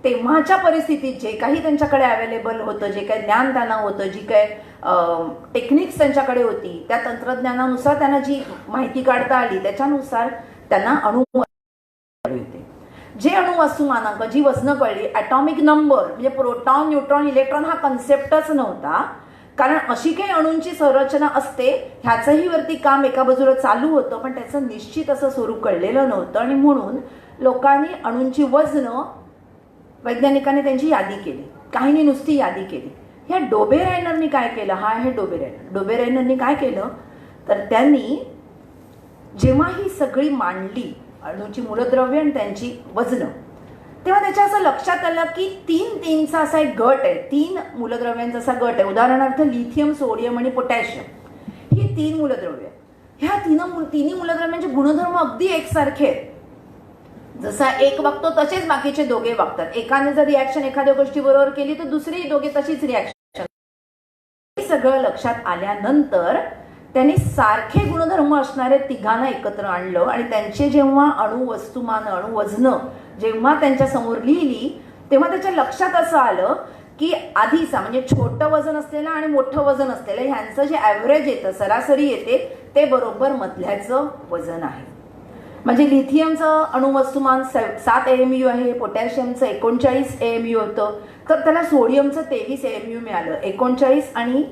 तेव्हाच्या परिस्थितीत जे काही त्यांच्याकडे अवेलेबल होतं, जे काही ज्ञान त्यांना होतं, जी काही टेक्निक्स त्यांच्याकडे होती, त्या तंत्रज्ञानानुसार त्यांना जी माहिती काढता आली त्याच्यानुसार त्यांना अणु होते. जे अणुवस्तुमानांक, जी वजनं कळली, ॲटॉमिक नंबर म्हणजे प्रोटॉन, न्यूट्रॉन, इलेक्ट्रॉन हा कन्सेप्टच नव्हता. कारण अशी काही अणूंची संरचना असते ह्याचंही वरती काम एका बाजूला चालू होतं पण त्याचं निश्चित असं स्वरूप कळलेलं नव्हतं आणि म्हणून लोकांनी अणूंची वजनं, वैज्ञानिकांनी त्यांची यादी केली, काहींनी नुसती यादी केली. ह्या डोबेरायनरनी काय केलं? हा आहे डोबेरायनरनी काय केलं तर त्यांनी जेव्हा ही सगळी मांडली अणूची मूलद्रव्य आणि त्यांची वजनं, तेव्हा त्याच्या असं लक्षात आलं की 3-3चा असा एक गट आहे, 3 मूलद्रव्यांचा असा गट आहे. उदाहरणार्थ लिथियम, सोडियम आणि पोटॅशियम ही 3 मूलद्रव्य. ह्या तिन्ही मूलद्रव्यांचे गुणधर्म अगदी एकसारखे आहेत. जसा एक वागतो तसेच बाकीचे दोघे वागतात. एकाने जर रिॲक्शन एखाद्या गोष्टीबरोबर केली तर दुसरी दोघे तशीच रिॲक्शन. हे सगळं लक्षात आल्यानंतर त्यांनी सारखे गुणधर्म असणारे तिघांना एकत्र आणलं आणि त्यांचे जेव्हा अणुवस्तुमान, अणुवजनं जेव्हा त्यांच्या समोर लिहिली तेव्हा त्याच्या लक्षात असं आलं की आधीचा म्हणजे छोटं वजन असलेलं आणि मोठं वजन असलेलं ह्यांचं जे ॲव्हरेज येतं, सरासरी येते, ते बरोबर मधल्याचं वजन आहे. म्हणजे लिथियमचं अणुवस्तुमान 7 AMU आहे, पोटॅशियमचं 39 AMU होतं, तर त्याला सोडियमचं 23 AMU मिळालं. 39 आणि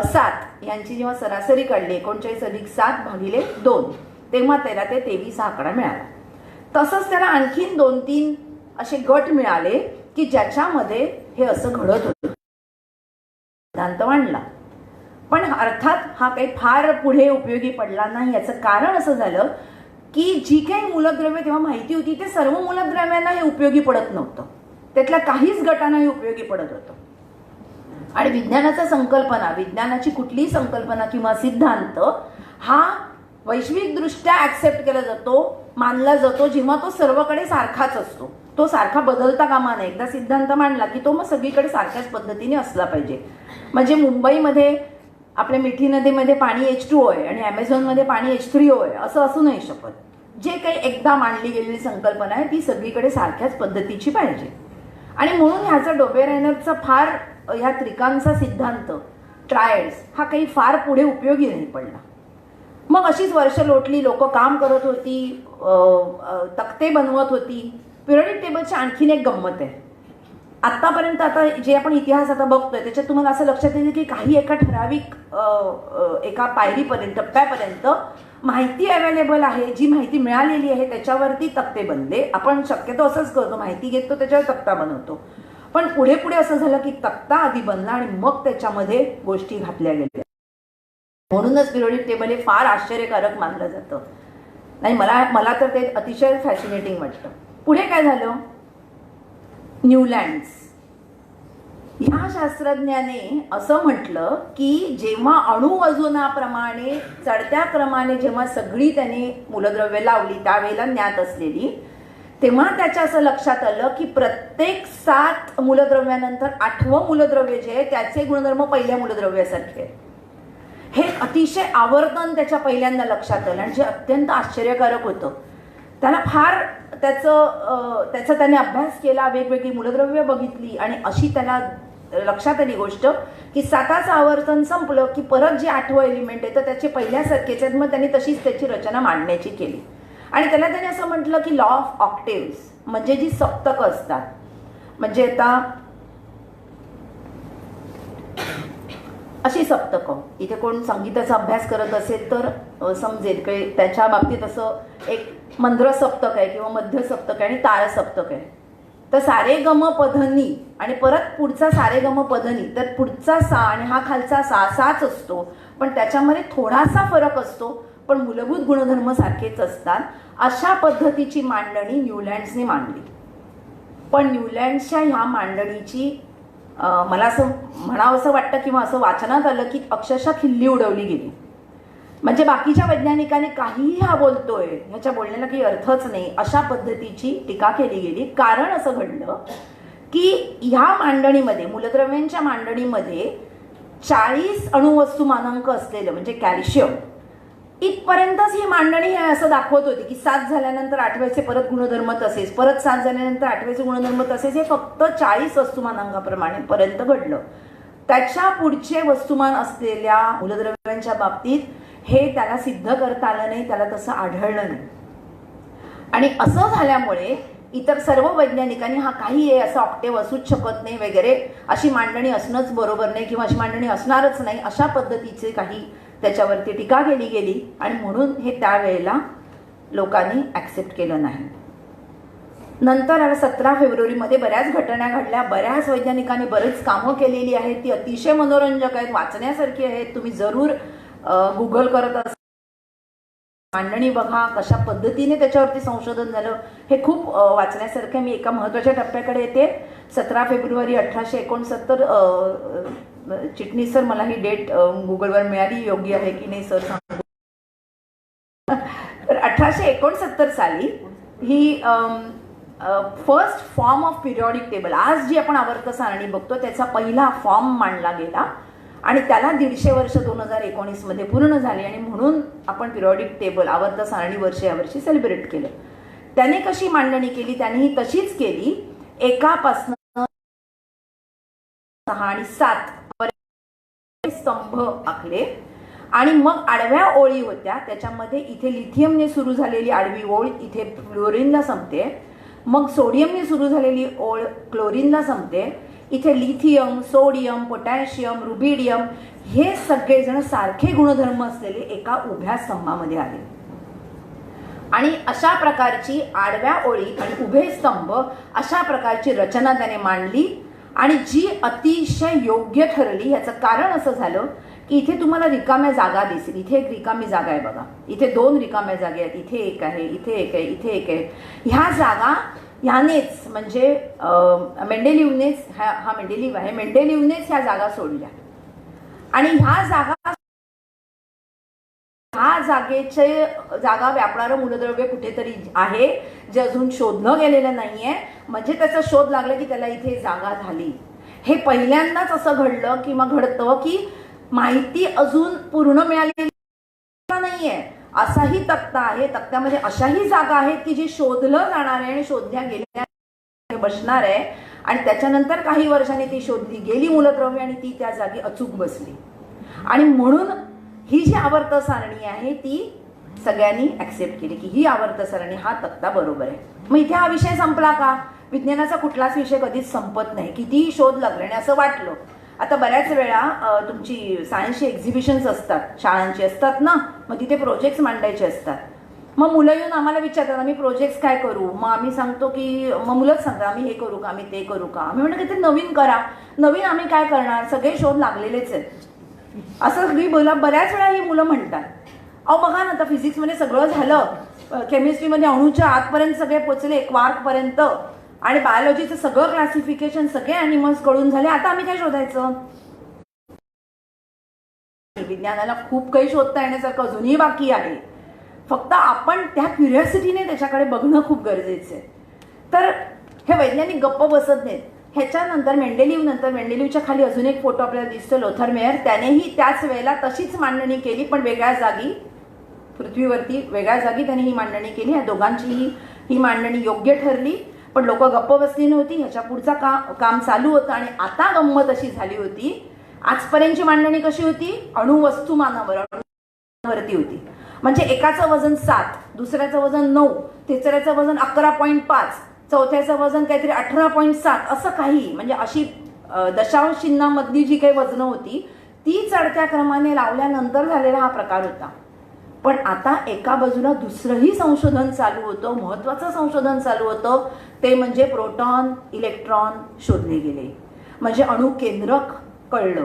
7 यांची जेव्हा सरासरी काढली, 39 अधिक 7 भागिले 2, तेव्हा त्याला ते 23 हा आकडा मिळाला. तसंच त्याला आणखीन 2-3 असे गट मिळाले की ज्याच्यामध्ये हे असं घडत होतं. सिद्धांत मांडला पण अर्थात हा काही फार पुढे उपयोगी पडला नाही. याचं कारण असं झालं की जी काही मूलद्रव्य तेव्हा माहिती होती ते सर्व मूलद्रव्यांना हे उपयोगी पडत नव्हतं, त्यातल्या काहीच गटांना हे उपयोगी पडत होतं. आणि विज्ञानाचा संकल्पना, विज्ञानाची कुठलीही संकल्पना किंवा सिद्धांत हा वैश्विकदृष्ट्या ऍक्सेप्ट केला जातो, मानला जातो जेव्हा तो सर्वकडे सारखाच असतो, तो सारखा बदलता कामा नये. एकदा सिद्धांत मांडला की तो मग सगळीकडे सारख्याच पद्धतीने असला पाहिजे. म्हणजे मुंबईमध्ये आपल्या मिठी नदीमध्ये पाणी H2O आहे आणि ॲमेझॉनमध्ये पाणी H3O आहे असं असू नाही शकत. जे काही एकदा मांडली गेलेली संकल्पना आहे ती सगळीकडे सारख्याच पद्धतीची पाहिजे. आणि म्हणून ह्याचा डोबेरायनरचा फार, ह्या त्रिकांचा सिद्धांत, ट्रायड्स, हा काही फार पुढे उपयोगी नाही पडला. मग अशीच वर्ष लोटली, लोक काम करत होती, तक्ते बनवत होती. पिरियडिक टेबलची आणखीन एक गंमत आहे. आतापर्यंत आता जे आपण इतिहास आता बघतोय त्याच्यात तुम्हाला असं लक्षात येईल की काही एका ठराविक एका पायरीपर्यंत, टप्प्यापर्यंत माहिती अवेलेबल आहे, जी माहिती मिळालेली आहे त्याच्यावरती तक्ते बनले. आपण शक्यतो असंच करतो, माहिती घेतो त्याच्यावर तक्ता बनवतो. पण पुढे पुढे असं झालं की तक्ता आधी बनला आणि मग त्याच्यामध्ये गोष्टी घातल्या गेल्या. म्हणूनच पिरियडिक टेबल हे फार आश्चर्यकारक मानलं जातं. नाही, मला तर ते अतिशय फॅसिनेटिंग वाटतं. पुढे काय झालं? न्यूलँड्स ह्या शास्त्रज्ञाने असं म्हटलं की जेव्हा अणुवजनाप्रमाणे चढत्या क्रमाने जेव्हा सगळी त्याने मूलद्रव्य लावली त्यावेळेला ज्ञात असलेली, तेव्हा त्याच्या असं लक्षात आलं की प्रत्येक 7 मूलद्रव्यानंतर 8वं मूलद्रव्य जे आहे त्याचे गुणधर्म पहिल्या मूलद्रव्यासारखे आहेत. हे अतिशय आवर्तन त्याच्या पहिल्यांदा लक्षात आलं आणि जे अत्यंत आश्चर्यकारक होतं. त्याला फार त्याचा त्याने अभ्यास केला, वेगवेगळी मूलद्रव्य बघितली आणि अशी त्याला लक्षात आली गोष्ट की 7चं आवर्तन संपलं की परत जे 8वं एलिमेंट आहे तर त्याचे पहिल्यासारखेच आहेत. मग त्यांनी तशीच त्याची रचना मांडण्याची केली आणि त्याला त्याने असं म्हटलं की लॉ ऑफ ऑक्टेव्स, म्हणजे जी सप्तकं असतात. म्हणजे आता अशी सप्तकं, इथे कोण संगीताचा अभ्यास करत असेल तर समजेल की त्याच्या बाबतीत असं एक मंद्र सप्तक आहे किंवा मध्य सप्तक आहे आणि ताळ सप्तक आहे. तर सारे गम पधनी आणि परत पुढचा सारे गम पधनी, तर पुढचा सा आणि हा खालचा साच असतो, पण त्याच्यामध्ये थोडासा फरक असतो, पण मूलभूत गुणधर्म सारखेच असतात. अशा पद्धतीची मांडणी न्यूलँड्सने मांडली. पण न्यूलँड्सच्या ह्या मांडणीची मला असं म्हणावं असं वाटतं किंवा असं वाचनात आलं की अक्षरशः खिल्ली उडवली गेली. म्हणजे बाकीच्या वैज्ञानिकांनी काहीही हा बोलतोय, ह्याच्या बोलण्याला काही अर्थच नाही, अशा पद्धतीची टीका केली गेली. कारण असं घडलं की ह्या मांडणीमध्ये, मूलद्रव्यांच्या मांडणीमध्ये 40 अणुवस्तुमानांक असलेलं म्हणजे कॅल्शियम इथपर्यंतच ही मांडणी हे असं दाखवत होती की 7 झाल्यानंतर 8व्याचे परत गुणधर्म तसेच, परत 7 झाल्यानंतर 8व्याचे गुणधर्म तसेच. हे फक्त 40 वस्तुमानांकाप्रमाणे पर्यंत घडलं. त्याच्या पुढचे वस्तुमान असलेल्या मूलद्रव्यांच्या बाबतीत हे त्याला सिद्ध करता आलं नाही, त्याला तसं आढळलं नाही. आणि असं झाल्यामुळे इतर सर्व वैज्ञानिकांनी हा काही आहे असं ऑक्टेव्ह असूच शकत नाही वगैरे, अशी मांडणी असणंच बरोबर नाही किंवा अशी मांडणी असणारच नाही, अशा पद्धतीचे काही त्याच्यावरती टीका केली गेली आणि म्हणून हे त्यावेळेला लोकांनी ॲक्सेप्ट केलं नाही. नंतर 17 फेब्रुवारीमध्ये बऱ्याच घटना घडल्या, बऱ्याच वैज्ञानिकांनी बरेच कामं केलेली आहेत, ती अतिशय मनोरंजक आहेत, वाचण्यासारखी आहेत. तुम्ही जरूर गुगल करत असाल, मांडणी बघा, कशा पद्धतीने त्याच्यावरती संशोधन झालं, हे खूप वाचण्यासारखं. मी एका महत्त्वाच्या टप्प्याकडे येते. 17 फेब्रुवारी 1869. चिटणीस सर, मला ही डेट गुगलवर मिळाली, योग्य आहे की नाही सर सांगू. तर 1869 साली ही first form of periodic table, आज जी आपण आवर्त सारणी बघतो त्याचा पहिला फॉर्म मांडला गेला आणि त्याला 150 वर्ष 2019 मध्ये पूर्ण झाली आणि म्हणून आपण पिरियॉडिक टेबल आवर्त सारणी वर्ष यावर्षी सेलिब्रेट केलं. त्याने कशी मांडणी केली, त्यानेही तशीच केली. एकापासून 6 आणि 7 स्तंभ आखले आणि मग आडव्या ओळी होत्या, त्याच्यामध्ये इथे लिथियमने सुरू झालेली आडवी ओळ इथे फ्लोरीनला संपते, मग सोडियमने सुरू झालेली ओळ क्लोरीनला संपते, इथे लिथियम, सोडियम, पोटॅशियम, रुबिडियम हे सगळेजण सारखे गुणधर्म असलेले एका उभ्या स्तंभामध्ये आले. आणि अशा प्रकारची आडव्या ओळी आणि उभे स्तंभ अशा प्रकारची रचना त्याने मांडली आणि जी अतिशय योग्य ठरली. याचं कारण असं झालं की इथे तुम्हाला रिकाम्या जागा दिसेल. इथे एक रिकामी जागा आहे बघा, इथे 2 रिकाम्या जागा आहेत, इथे एक आहे, इथे एक आहे, इथे एक आहे. ह्या जागा ह्यानेच म्हणजे मेंडेलिव्हनेच, हा मेंडेलिव्ह आहे, मेंडेलिव्हनेच ह्या जागा सोडल्या आणि ह्या जागेचे जागा व्यापणारं मूलद्रव्य कुठेतरी आहे जे अजून शोधलं गेलेलं नाहीये. म्हणजे त्याचा शोध लागला की त्याला इथे जागा झाली. हे पहिल्यांदाच असं घडलं किंवा घडतं की माहिती अजून पूर्ण मिळालेली नाहीये. असाही तक्ता आहे, तक्त्यामध्ये अशाही जागा आहेत की जी शोधलं जाणार आहे आणि शोधल्या गेल्या बसणार आहे आणि त्याच्यानंतर काही वर्षांनी ती शोधली गेली मूलद्रव्य आणि ती त्या जागी अचूक बसली. आणि म्हणून ही जी आवर्त सारणी आहे ती सगळ्यांनी ऍक्सेप्ट केली की ही आवर्त सारणी, हा तक्ता बरोबर आहे. मग इथे हा विषय संपला का? विज्ञानाचा कुठलाच विषय कधीच संपत नाही, कितीही शोध लागले. आणि असं वाटलं, आता बऱ्याच वेळा तुमची सायन्सची एक्झिबिशन्स असतात, शाळांची असतात ना, मग तिथे प्रोजेक्ट्स मांडायचे असतात. मग मुलं येऊन आम्हाला विचारतात आम्ही प्रोजेक्ट्स काय करू. मग आम्ही सांगतो की मग मुलंच सांगतात आम्ही हे करू का, आम्ही ते करू का. आम्ही म्हणतो की ते नवीन करा. नवीन आम्ही काय करणार, सगळे शोध लागलेलेच आहेत, असं सगळी बऱ्याच वेळा ही मुलं म्हणतात. अहो बघा ना, आता फिजिक्समध्ये सगळं झालं, केमिस्ट्रीमध्ये अणूच्या आतपर्यंत सगळे पोचले, क्वार्कपर्यंत, आणि बायोलॉजीचं सगळं क्लासिफिकेशन, सगळे ॲनिमल्स कळून झाले, आता आम्ही काय शोधायचं. विज्ञानाला खूप काही शोधता येण्यासारखं अजूनही बाकी आहे. फक्त आपण त्या क्युरिओसिटीने त्याच्याकडे बघणं खूप गरजेचं आहे. तर हे वैज्ञानिक गप्प बसत नाहीत. ह्याच्यानंतर मेंडेलिव्हच्या खाली अजून एक फोटो आपल्याला दिसतो, लोथर मेयर. त्यानेही त्याच वेळेला तशीच मांडणी केली, पण वेगळ्या जागी, पृथ्वीवरती वेगळ्या जागी त्याने ही मांडणी केली. ह्या दोघांचीही ही मांडणी योग्य ठरली, पण लोक गप्प बसली नव्हती. ह्याच्या पुढचा काम चालू होतं. आणि आता गंमत अशी झाली होती, आजपर्यंतची मांडणी कशी होती, अणुवस्तुमानावरती होती. म्हणजे एकाचं वजन 7, दुसऱ्याचं वजन 9, तिसऱ्याचं वजन 11.5, चौथ्याचं वजन काहीतरी 18.7, असं काही. म्हणजे अशी दशांश चिन्हामधली जी काही वजनं होती ती चढत्या क्रमाने लावल्यानंतर झालेला हा प्रकार होता. पण आता एका बाजूला दुसरंही संशोधन चालू होतं, महत्त्वाचं संशोधन चालू होतं. ते म्हणजे प्रोटॉन, इलेक्ट्रॉन शोधले गेले. म्हणजे अणुकेंद्रक कळलं,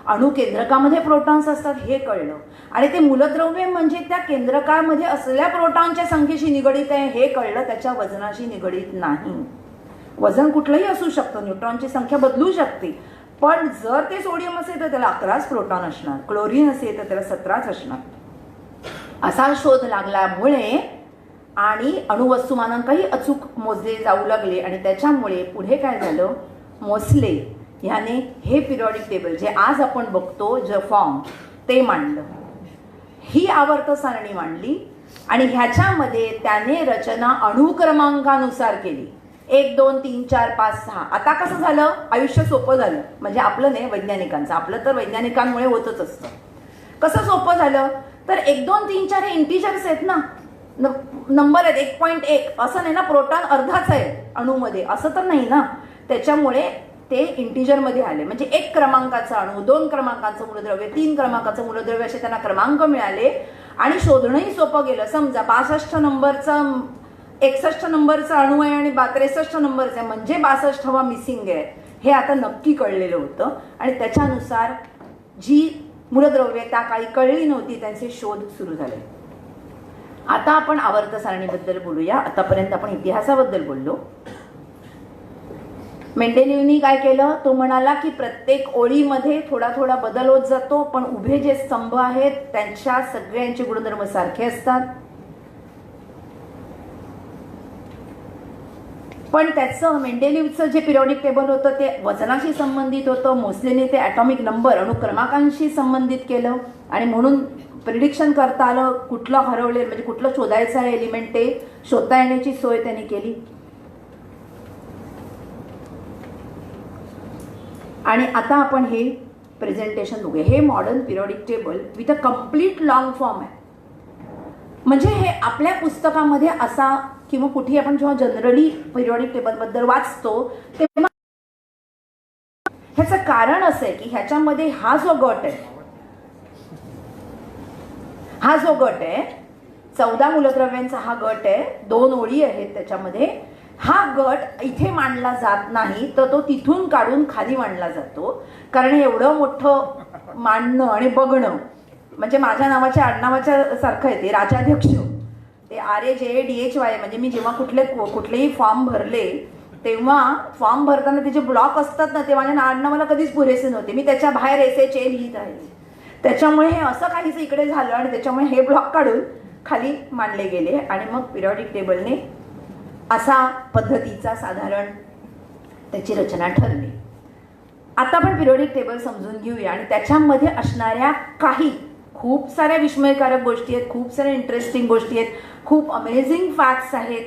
अणुकेंद्रकामध्ये प्रोटॉन्स असतात हे कळलं. आणि ते मूलद्रव्य म्हणजे त्या केंद्रकामध्ये असलेल्या प्रोटॉनच्या संख्येशी निगडीत आहे हे कळलं, त्याच्या वजनाशी निगडीत नाही. वजन कुठलंही असू शकतं, न्यूट्रॉनची संख्या बदलू शकते, पण जर ते सोडियम असेल तर त्याला 11च प्रोटॉन असणार, क्लोरीन असेल तर त्याला 17च असणार. असा शोध लागल्यामुळे आणि अणुवस्तुमानांकही अचूक मोजले जाऊ लागले. आणि त्याच्यामुळे पुढे काय झालं, मोस्ले ह्याने हे पिरियॉडिक टेबल जे आज आपण बघतो, जे फॉर्म, ते मांडलं. ही आवर्त सारणी मांडली आणि ह्याच्यामध्ये त्याने रचना अणुक्रमांकानुसार केली. 1, 2, 3, 4, 5, 6. आता कसं झालं, आयुष्य सोपं झालं. म्हणजे आपलं नाही, वैज्ञानिकांचं. आपलं तर वैज्ञानिकांमुळे होतच असतं. कसं सोपं झालं, तर 1, 2, 3, 4 हे इंटिजर्स आहेत ना, नंबर आहेत. 1.1 असं नाही ना, प्रोटॉन अर्धाच आहे अणूमध्ये, असं तर नाही ना. त्याच्यामुळे ते इंटिजरमध्ये आले. म्हणजे 1 क्रमांकाचा अणू, 2 क्रमांकाचं मूलद्रव्य, 3 क्रमांकाचं मूलद्रव्य, असे त्यांना क्रमांक मिळाले. आणि शोधणंही सोपं गेलं. समजा 62 नंबरचा 61 नंबरचा अणू आहे आणि 63 नंबरचा आहे, म्हणजे 62वा मिसिंग आहे हे आता नक्की कळलेलं होतं. आणि त्याच्यानुसार जी मूलद्रव्य त्या काळी कळली नव्हती त्यांचे शोध सुरू झाले. आता आपण आवर्त सारणीबद्दल बोलूया. आतापर्यंत आपण इतिहासाबद्दल बोललो. मेंडेलिव्हनी काय केलं, तो म्हणाला की प्रत्येक ओळीमध्ये थोडा थोडा बदल होत जातो, पण उभे जे स्तंभ आहेत त्यांच्या सगळ्यांचे गुणधर्म सारखे असतात. पण त्याचं मेंडेलिव्हचं जे पिरियॉडिक टेबल होतं ते वजनाशी संबंधित होतं. मोस्लेने ते ॲटॉमिक नंबर, अणुक्रमांकांशी संबंधित केलं. आणि म्हणून प्रिडिक्शन करता आलं, कुठलं हरवले म्हणजे कुठलं शोधायचं आहे एलिमेंट ते शोधता येण्याची सोय त्यांनी केली. आणि आता आपण हे प्रेझेंटेशन बघूया. हे modern periodic table with a complete long form आहे. म्हणजे हे आपल्या पुस्तकामध्ये असा किंवा कुठेही आपण जेव्हा जनरली पिरियॉडिक टेबलबद्दल वाचतो तेव्हा ह्याचं कारण असं आहे की ह्याच्यामध्ये हा जो गट आहे 14 मूलद्रव्यांचा हा गट आहे, 2 ओळी आहेत त्याच्यामध्ये. हा गट इथे मांडला जात नाही, तर तो तिथून काढून खाली मांडला जातो. कारण एवढं मोठं मांडणं आणि बघणं म्हणजे माझ्या नावाच्या आडनावाच्या सारखं आहे. ते राजाध्यक्ष, ते RAJADHY. म्हणजे मी जेव्हा कुठलेही फॉर्म भरले तेव्हा फॉर्म भरताना त्याचे ब्लॉक असतात ना, ते माझ्या आडनावाला कधीच पुरेसे नव्हते. मी त्याच्या बाहेर SHA लिहित राहिले. त्याच्यामुळे हे असं काहीच इकडे झालं आणि त्याच्यामुळे हे ब्लॉक काढून खाली मांडले गेले. आणि मग पिरियॉडिक टेबलने असा पद्धतीचा साधारण त्याची रचना ठरली. आता आपण पिरियॉडिक टेबल समजून घेऊया आणि त्याच्यामध्ये असणाऱ्या काही खूप साऱ्या विस्मयकारक गोष्टी आहेत, खूप साऱ्या इंटरेस्टिंग गोष्टी आहेत, खूप अमेझिंग फॅक्ट्स आहेत,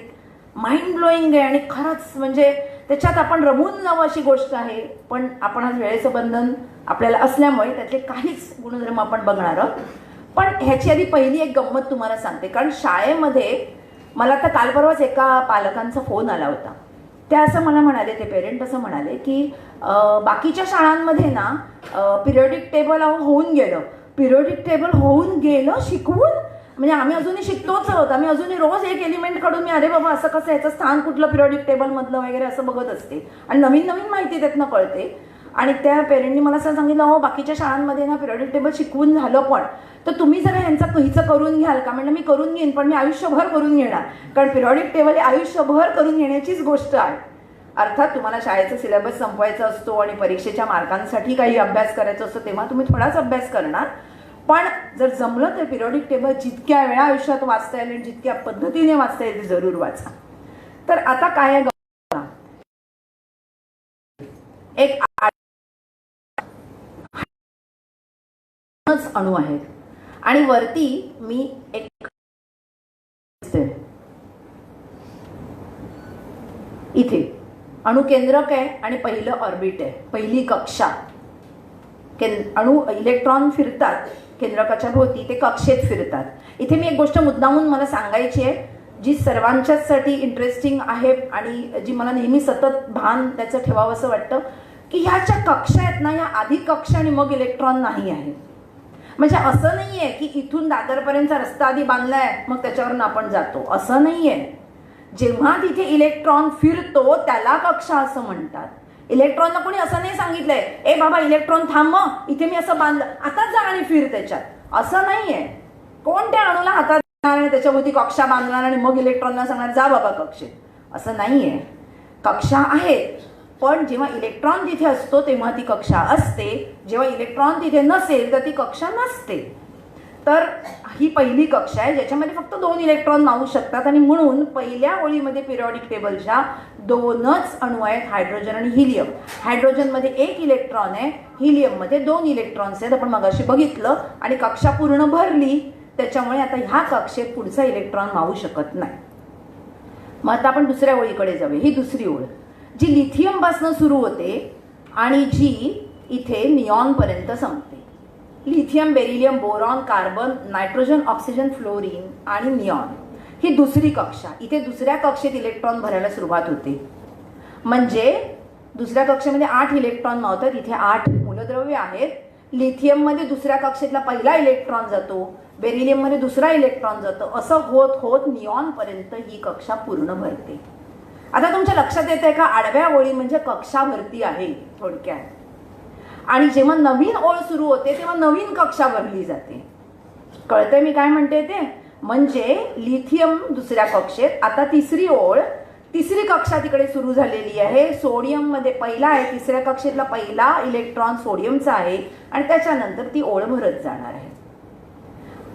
माइंड ब्लोईंग आहे. आणि खरंच म्हणजे त्याच्यात आपण रमून जावं अशी गोष्ट आहे. पण आपण आज वेळेचं बंधन आपल्याला असल्यामुळे त्यातले काहीच गुणधर्म आपण बघणार आहोत. पण ह्याची आधी पहिली एक गंमत तुम्हाला सांगते. कारण शाळेमध्ये मला आता काल परवाच एका पालकांचा फोन आला होता. त्या असं मला म्हणाले, ते पेरेंट असं म्हणाले की बाकीच्या शाळांमध्ये ना पिरियॉडिक टेबल होऊन गेलं. पिरियॉडिक टेबल होऊन गेलं शिकवून, म्हणजे आम्ही अजूनही शिकतोच आहोत. आम्ही अजूनही रोज एक एलिमेंट काढून मी अरे बाबा असं कसं, याचं स्थान कुठलं पिरियॉडिक टेबलमधलं वगैरे असं बघत असते आणि नवीन नवीन माहिती त्यातनं कळते. आणि त्या पेरेंटनी मला असं सांगितलं, हो बाकीच्या शाळांमध्ये ना पिरियॉडिक टेबल शिकवून झालं, पण तर तुम्ही जरा हिचं करून घ्याल का? म्हणजे मी करून घेईन, पण मी आयुष्यभर करून घेणार. कारण पिरियॉडिक टेबल हे आयुष्यभर करून घेण्याचीच गोष्ट आहे. अर्थात तुम्हाला शाळेचा सिलेबस संपवायचा असतो आणि परीक्षेच्या मार्कांसाठी काही अभ्यास करायचा असतो, तेव्हा तुम्ही थोडाच अभ्यास करणार. पण जर जमलं तर पिरियॉडिक टेबल जितक्या वेळा आयुष्यात वाचता येईल आणि जितक्या पद्धतीने वाचता येईल ते जरूर वाचा. तर आता काय एक अणू आहेत आणि वरती मी एक इथे अणुकेंद्रक आहे आणि पहिलं ऑर्बिट आहे, पहिली कक्षा. अणू इलेक्ट्रॉन फिरतात केंद्रकाच्या भोवती, ते कक्षेत फिरतात. इथे मी एक गोष्ट मुद्दामून मला सांगायची आहे, जी सर्वांच्याचसाठी इंटरेस्टिंग आहे आणि जी मला नेहमी सतत भान त्याचं ठेवावंसं वाटतं, की ह्याच्या कक्षा आहेत ना, या आधी कक्षा आणि मग इलेक्ट्रॉन नाही आहे. म्हणजे असं नाही आहे की इथून दादरपर्यंतचा रस्ता आधी बांधलाय मग त्याच्यावरून आपण जातो, असं नाही आहे. जेव्हा तिथे इलेक्ट्रॉन फिरतो त्याला कक्षा असं म्हणतात. इलेक्ट्रॉनला कोणी असं नाही सांगितलंय, ए बाबा इलेक्ट्रॉन थांब, इथे मी असं बांधलं, आताच जा आणि फिर त्याच्यात, असं नाहीये. कोण त्या अणूला हातात घेणार आणि त्याच्याभोवती कक्षा बांधणार आणि मग इलेक्ट्रॉनला सांगणार जा बाबा कक्षेत, असं नाहीये. कक्षा आहेत, पण जेव्हा इलेक्ट्रॉन तिथे असतो तेव्हा ती कक्षा असते, जेव्हा इलेक्ट्रॉन तिथे नसेल तर ती कक्षा नसते. तर ही पहिली कक्षा आहे ज्याच्यामध्ये फक्त 2 इलेक्ट्रॉन मावू शकतात आणि म्हणून पहिल्या ओळीमध्ये पिरियॉडिक टेबलच्या 2च अणू आहेत, हायड्रोजन आणि हिलियम. हायड्रोजनमध्ये 1 इलेक्ट्रॉन आहे, हिलियममध्ये 2 इलेक्ट्रॉन्स आहेत, आपण मगाशी बघितलं. आणि कक्षा पूर्ण भरली त्याच्यामुळे आता ह्या कक्षेत पुढचा इलेक्ट्रॉन मावू शकत नाही. मग आता आपण दुसऱ्या ओळीकडे जाऊया. ही दुसरी ओळ जी लिथियमपासून सुरू होते आणि जी इथे निऑनपर्यंत संपते. Lithium, beryllium, boron, carbon, nitrogen, oxygen, fluorine आणि निऑन ही दुसरी कक्षा. इथे दुसऱ्या कक्षेत इलेक्ट्रॉन भरायला सुरुवात होते. म्हणजे दुसऱ्या कक्षेमध्ये 8 इलेक्ट्रॉन मावतात, इथे 8 मूलद्रव्य आहेत. लिथियममध्ये दुसऱ्या कक्षेतला पहिला इलेक्ट्रॉन जातो, बेरिलियममध्ये दुसरा इलेक्ट्रॉन जातो, असं होत होत निऑनपर्यंत ही कक्षा पूर्ण भरते. आता तुमच्या लक्षात येतंय का, आडव्या ओळी म्हणजे कक्षा भरती आहे थोडक्यात. आणि जेव्हा नवीन ओळ सुरू होते तेव्हा नवीन कक्षा भरली जाते. कळतंय मी काय म्हणते ते? म्हणजे लिथियम दुसऱ्या कक्षेत, आता तिसरी ओळ, तिसरी कक्षा तिकडे सुरू झालेली आहे. सोडियम मध्ये पहिला आहे, तिसऱ्या कक्षेतला पहिला इलेक्ट्रॉन सोडियमचा आहे आणि त्याच्यानंतर ती ओळ भरत जाणार आहे.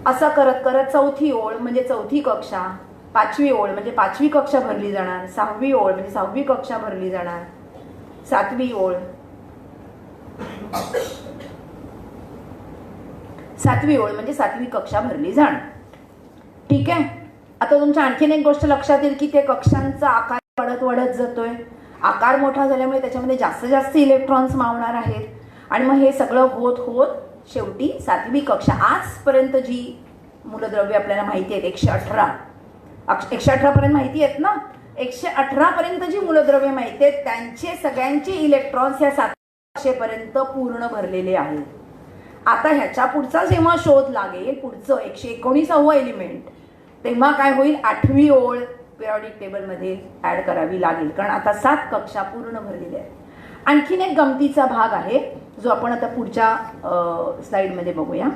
असं करत करत चौथी ओळ म्हणजे चौथी कक्षा, पाचवी ओळ म्हणजे पाचवी कक्षा भरली जाणार, सहावी ओळ म्हणजे सहावी कक्षा भरली जाणार, सातवी ओळ, सातवी ओळ म्हणजे सातवी कक्षा भरली जाणार. ठीक आहे. आता तुमच्या आणखीन एक गोष्ट लक्षात येईल की ते कक्षांचा आकार वाढत वाढत जातोय. आकार मोठा झाल्यामुळे त्याच्यामध्ये जास्त जास्त इलेक्ट्रॉन्स मावणार आहेत आणि मग हे सगळं होत होत शेवटी सातवी कक्षा, आजपर्यंत जी मूलद्रव्य आपल्याला माहिती आहेत 118 पर्यंत माहिती आहेत ना, 118 पर्यंत जी मूलद्रव्य माहिती आहेत त्यांचे सगळ्यांचे इलेक्ट्रॉन्स या सातव्या कक्षेपर्यंत पूर्ण भरलेले आहेत. आता ह्याच्या पुढचा जेव्हा शोध लागेल, पुढचं 119वा एलिमेंट, तेव्हा काय होईल, 8वी ओळ पिरियॉडिक टेबलमध्ये ऍड करावी लागेल, कारण आता 7 कक्षा पूर्ण भरलेल्या आहेत. आणखीन एक गमतीचा भाग आहे जो आपण आता पुढच्या स्लाइडमध्ये बघूया.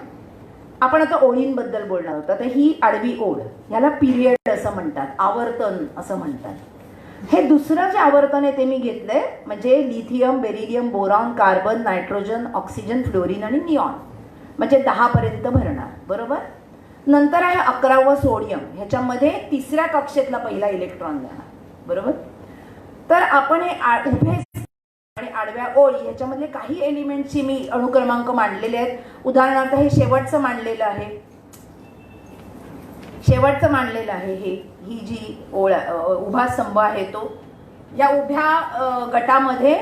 आपण आता ओळींबद्दल बोलणार आहोत. आता ही आडवी ओळ, याला पिरियड असं म्हणतात, आवर्तन असं म्हणतात. हे दुसरं जे आवर्तन आहे ते मी घेतलंय, म्हणजे lithium, beryllium, boron, carbon, nitrogen, oxygen, fluorine आणि निऑन, म्हणजे 10 पर्यंत भरणार. बरोबर. नंतर आहे 11वं सोडियम, ह्याच्यामध्ये तिसऱ्या कक्षेतला पहिला इलेक्ट्रॉन जाणार. बरोबर. तर आपण हे उभे आणि आडव्या ओळी ह्याच्यामधले काही एलिमेंटची मी अणुक्रमांक मांडलेले आहेत. उदाहरणार्थ हे शेवटचं मांडलेलं आहे, शेवटचं मांडलेलं आहे ही जी ओळ उभा स्तंभ आहे तो. या उभ्या गटामध्ये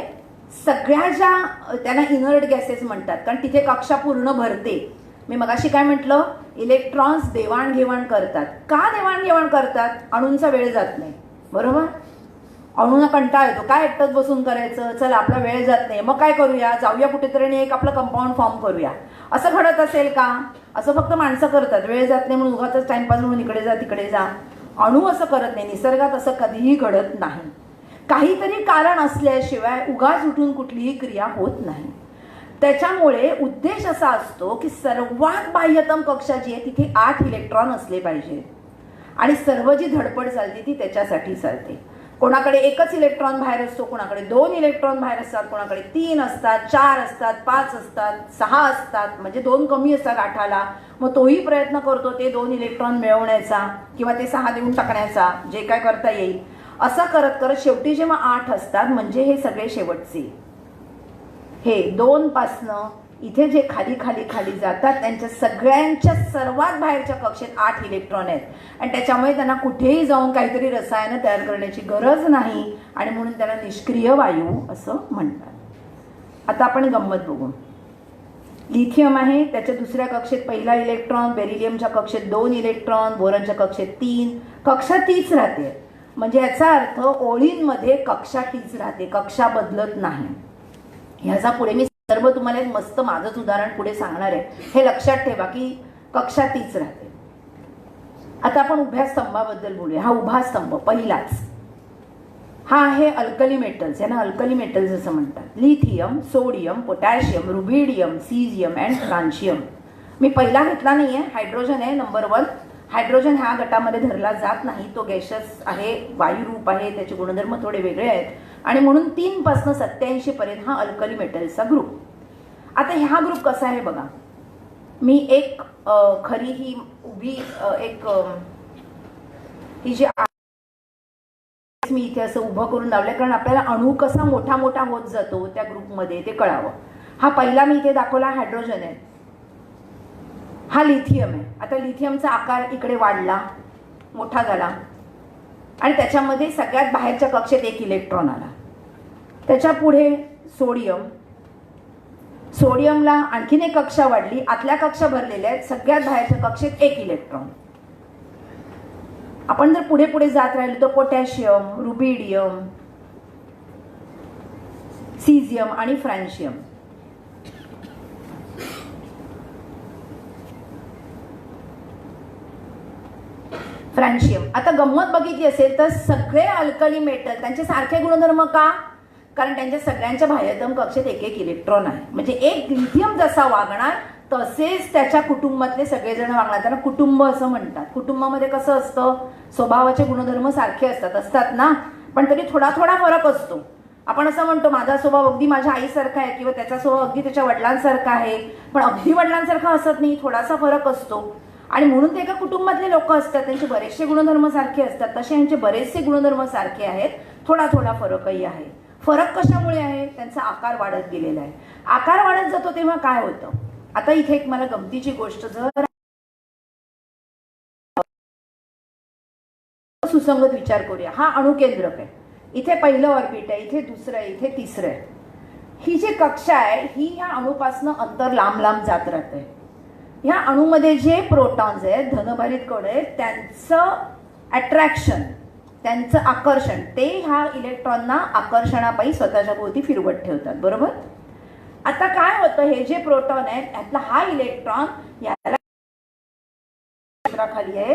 सगळ्या ज्या त्यांना इनर्ट गॅसेस म्हणतात, कारण तिथे कक्षा पूर्ण भरते. मी मगाशी काय म्हटलं, इलेक्ट्रॉन्स देवाणघेवाण करतात. का देवाणघेवाण करतात? अणूंचा वेळ जात नाही. बरोबर. अणूंना कंटाळा येतो, काय एकटंच बसून करायचं, चला आपला वेळ जात नाही, मग काय करूया, जाऊया कुठेतरी आणि एक आपलं कंपाऊंड फॉर्म करूया. असं घडत असेल का? असं फक्त माणसं करतात, वेळ जात नाही म्हणून उगाच टाइमपास म्हणून इकडे जा तिकडे जा. अणू असं करत नाही, निसर्गात असं कधीही घडत नाही. काहीतरी कारण असल्याशिवाय उगाच उठून कुठलीही क्रिया होत नाही. त्याच्यामुळे उद्देश असा असतो की सर्वात बाह्यतम कक्षा जी आहे तिथे 8 इलेक्ट्रॉन असले पाहिजे आणि सर्व जी धडपड चालते ती त्याच्यासाठी चालते. कोणाकडे एकच इलेक्ट्रॉन बाहेर असतो, कोणाकडे 2 इलेक्ट्रॉन बाहेर असतात, कोणाकडे 3 असतात, 4 असतात, 5 असतात, 6 असतात, म्हणजे 2 कमी असतात 8ला. मग तोही प्रयत्न करतो ते 2 इलेक्ट्रॉन मिळवण्याचा किंवा ते 6 देऊन टाकण्याचा, जे काय करता येईल. असं करत करत शेवटी जेव्हा 8 असतात म्हणजे हे सगळे शेवटचे. हे 2 पासनं इथे जे खाली खाली खाली जातात त्यांच्या सगळ्यांच्या सर्वात बाहेरच्या कक्षेत 8 इलेक्ट्रॉन आहेत आणि त्याच्यामुळे त्यांना कुठेही जाऊन काहीतरी रसायनं तयार करण्याची गरज नाही आणि म्हणून त्याला निष्क्रिय वायू असं म्हणतात. आता आपण गंमत बघू. लिथियम आहे, त्याच्या दुसऱ्या कक्षेत पहिला इलेक्ट्रॉन, बेरिलियमच्या कक्षेत 2 इलेक्ट्रॉन, बोरॉनच्या कक्षेत 3. कक्षा तीच राहते. म्हणजे याचा अर्थ ओळींमध्ये कक्षा तीच राहते, कक्षा बदलत नाही. ह्याचा पुढे मी सर्व तुम्हाला एक मस्त माझंच उदाहरण पुढे सांगणार आहे. हे लक्षात ठेवा की कक्षा तीच राहते. आता आपण उभ्या स्तंभाबद्दल बोलूया. हा उभा स्तंभ पहिलाच हा आहे अल्कली मेटल्स. यांना अल्कली मेटल्स असं म्हणतात. Lithium, sodium, potassium, rubidium, caesium and francium. मी पहिला घेतला नाहीये, हायड्रोजन आहे नंबर 1. हायड्रोजन ह्या गटामध्ये धरला जात नाही, तो गॅशस आहे, वायुरूप आहे, त्याचे गुणधर्म थोडे वेगळे आहेत आणि म्हणून 3 पासून 87 पर्यंत हा अल्कली मेटल्सचा ग्रुप. आता हा ग्रुप कसा आहे बघा. मी एक खरी ही उभी ही जी मी इथे असं उभं करून लावलंय कारण आपल्याला अणू कसा मोठा मोठा होत जातो त्या ग्रुपमध्ये ते कळावं. हा पहिला मी इथे दाखवला हायड्रोजन आहे, हा लिथियम आहे. आता लिथियमचा आकार इकडे वाढला, मोठा झाला आणि त्याच्यामध्ये सगळ्यात बाहेरच्या कक्षेत 1 इलेक्ट्रॉन आला. त्याच्या पुढे सोडियम, सोडियमला आणखीन एक कक्षा वाढली, आतल्या कक्षा भरलेल्या आहेत, सगळ्यात बाहेरच्या कक्षेत 1 इलेक्ट्रॉन. आपण जर पुढे पुढे जात राहिलो तर पोटॅशियम, रुबिडियम, सीझियम आणि फ्रान्शियम. आता गंमत बघितली असेल तर सगळे अल्कली मेटल त्यांचे सारखे गुणधर्म का? कारण त्यांच्या सगळ्यांच्या बाह्यतम कक्षेत 1 इलेक्ट्रॉन आहे. म्हणजे एक लिथियम जसा वागणार तसेच त्याच्या कुटुंबातले सगळेजण वागणार. त्यांना कुटुंब असं म्हणतात. कुटुंबामध्ये कसं असतं, स्वभावाचे गुणधर्म सारखे असतात ना, पण तरी थोडा थोडा फरक असतो. आपण असं म्हणतो माझा स्वभाव अगदी माझ्या आईसारखा आहे किंवा त्याचा स्वभाव अगदी त्याच्या वडिलांसारखा आहे, पण अगदी वडिलांसारखा असत नाही, थोडासा फरक असतो. आणि म्हणून ते एका कुटुंबातले लोक असतात, त्यांचे बरेचसे गुणधर्म सारखे असतात. तसे यांचे बरेचसे गुणधर्म सारखे आहेत, थोडा थोडा फरकही आहे. फरक कशामुळे आहे? त्यांचा आकार वाढत गेलेला आहे. आकार वाढत जातो तेव्हा काय होतं? आता इथे एक मला गमतीची गोष्ट, जर सुसंगत विचार करूया. हा अणुकेंद्रक आहे, इथे पहिलं ऑर्बिट आहे, इथे दुसरं आहे, इथे तिसरं आहे. ही जी कक्षा आहे ही या अणुपासनं अंतर लांब लांब जात राहते. ह्या अणुमध्ये जे प्रोटॉन्स आहेत, धनभारित कण आहेत, त्यांचं अट्रॅक्शन, त्यांचं आकर्षण, ते ह्या इलेक्ट्रॉनना आकर्षणापायी स्वतःच्या भोवती फिरवत ठेवतात. बरोबर. आता काय होतं, हे जे प्रोटॉन आहेत त्यातला हा इलेक्ट्रॉन याला खाली आहे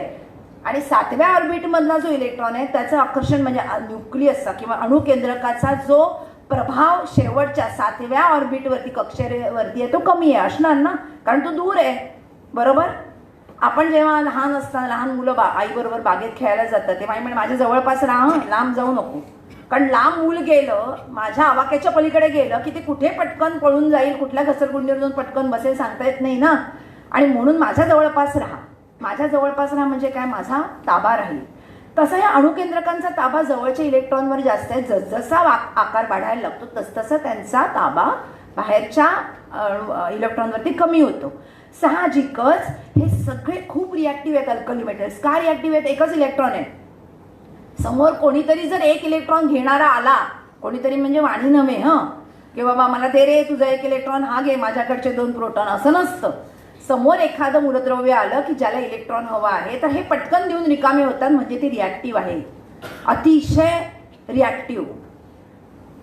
आणि 7व्या ऑर्बिट मधला जो इलेक्ट्रॉन आहे त्याचं आकर्षण म्हणजे न्यूक्लियसचा किंवा अणुकेंद्रकाचा जो प्रभाव शेवटच्या 7व्या ऑर्बिटवरती कक्षेवरती आहे तो कमी आहे, असणार ना, कारण तो दूर आहे. बरोबर. आपण जेव्हा लहान असताना लहान मुलं आईबरोबर बागेत खेळायला जातात तेव्हा आई म्हणजे माझ्या जवळपास राहा, लांब जाऊ नको. कारण लांब मूल गेलं, माझ्या आवाक्याच्या पलीकडे गेलं की ते कुठे पटकन पळून जाईल, कुठल्या घसरगुंडीवर जाऊन पटकन बसेल सांगता येत नाही ना. आणि म्हणून माझ्या जवळपास राहा. माझ्या जवळपास राहा म्हणजे काय, माझा ताबा राहील. तसं या अणुकेंद्रकांचा ताबा जवळच्या इलेक्ट्रॉनवर जास्त आहे. जसजसा आकार वाढायला लागतो तसतसा त्यांचा ताबा बाहेरच्या इलेक्ट्रॉनवरती कमी होतो. साहजिकच हे सगळे खूप रिॲक्टिव्ह आहेत अल्कली मेटल्स. का रिॲक्टिव्ह आहेत? एकच इलेक्ट्रॉन आहे. समोर कोणीतरी जर 1 इलेक्ट्रॉन घेणारा आला, कोणीतरी म्हणजे वाणी नव्हे की बाबा मला दे रे तुझा 1 इलेक्ट्रॉन, हा घे माझ्याकडचे 2 प्रोटॉन, असं नसतं. समोर एखादं मूलद्रव्य आलं की ज्याला इलेक्ट्रॉन हवा आहे तर हे पटकन देऊन रिकामे होतात, म्हणजे ते रिॲक्टिव्ह आहे, अतिशय रिॲक्टिव्ह,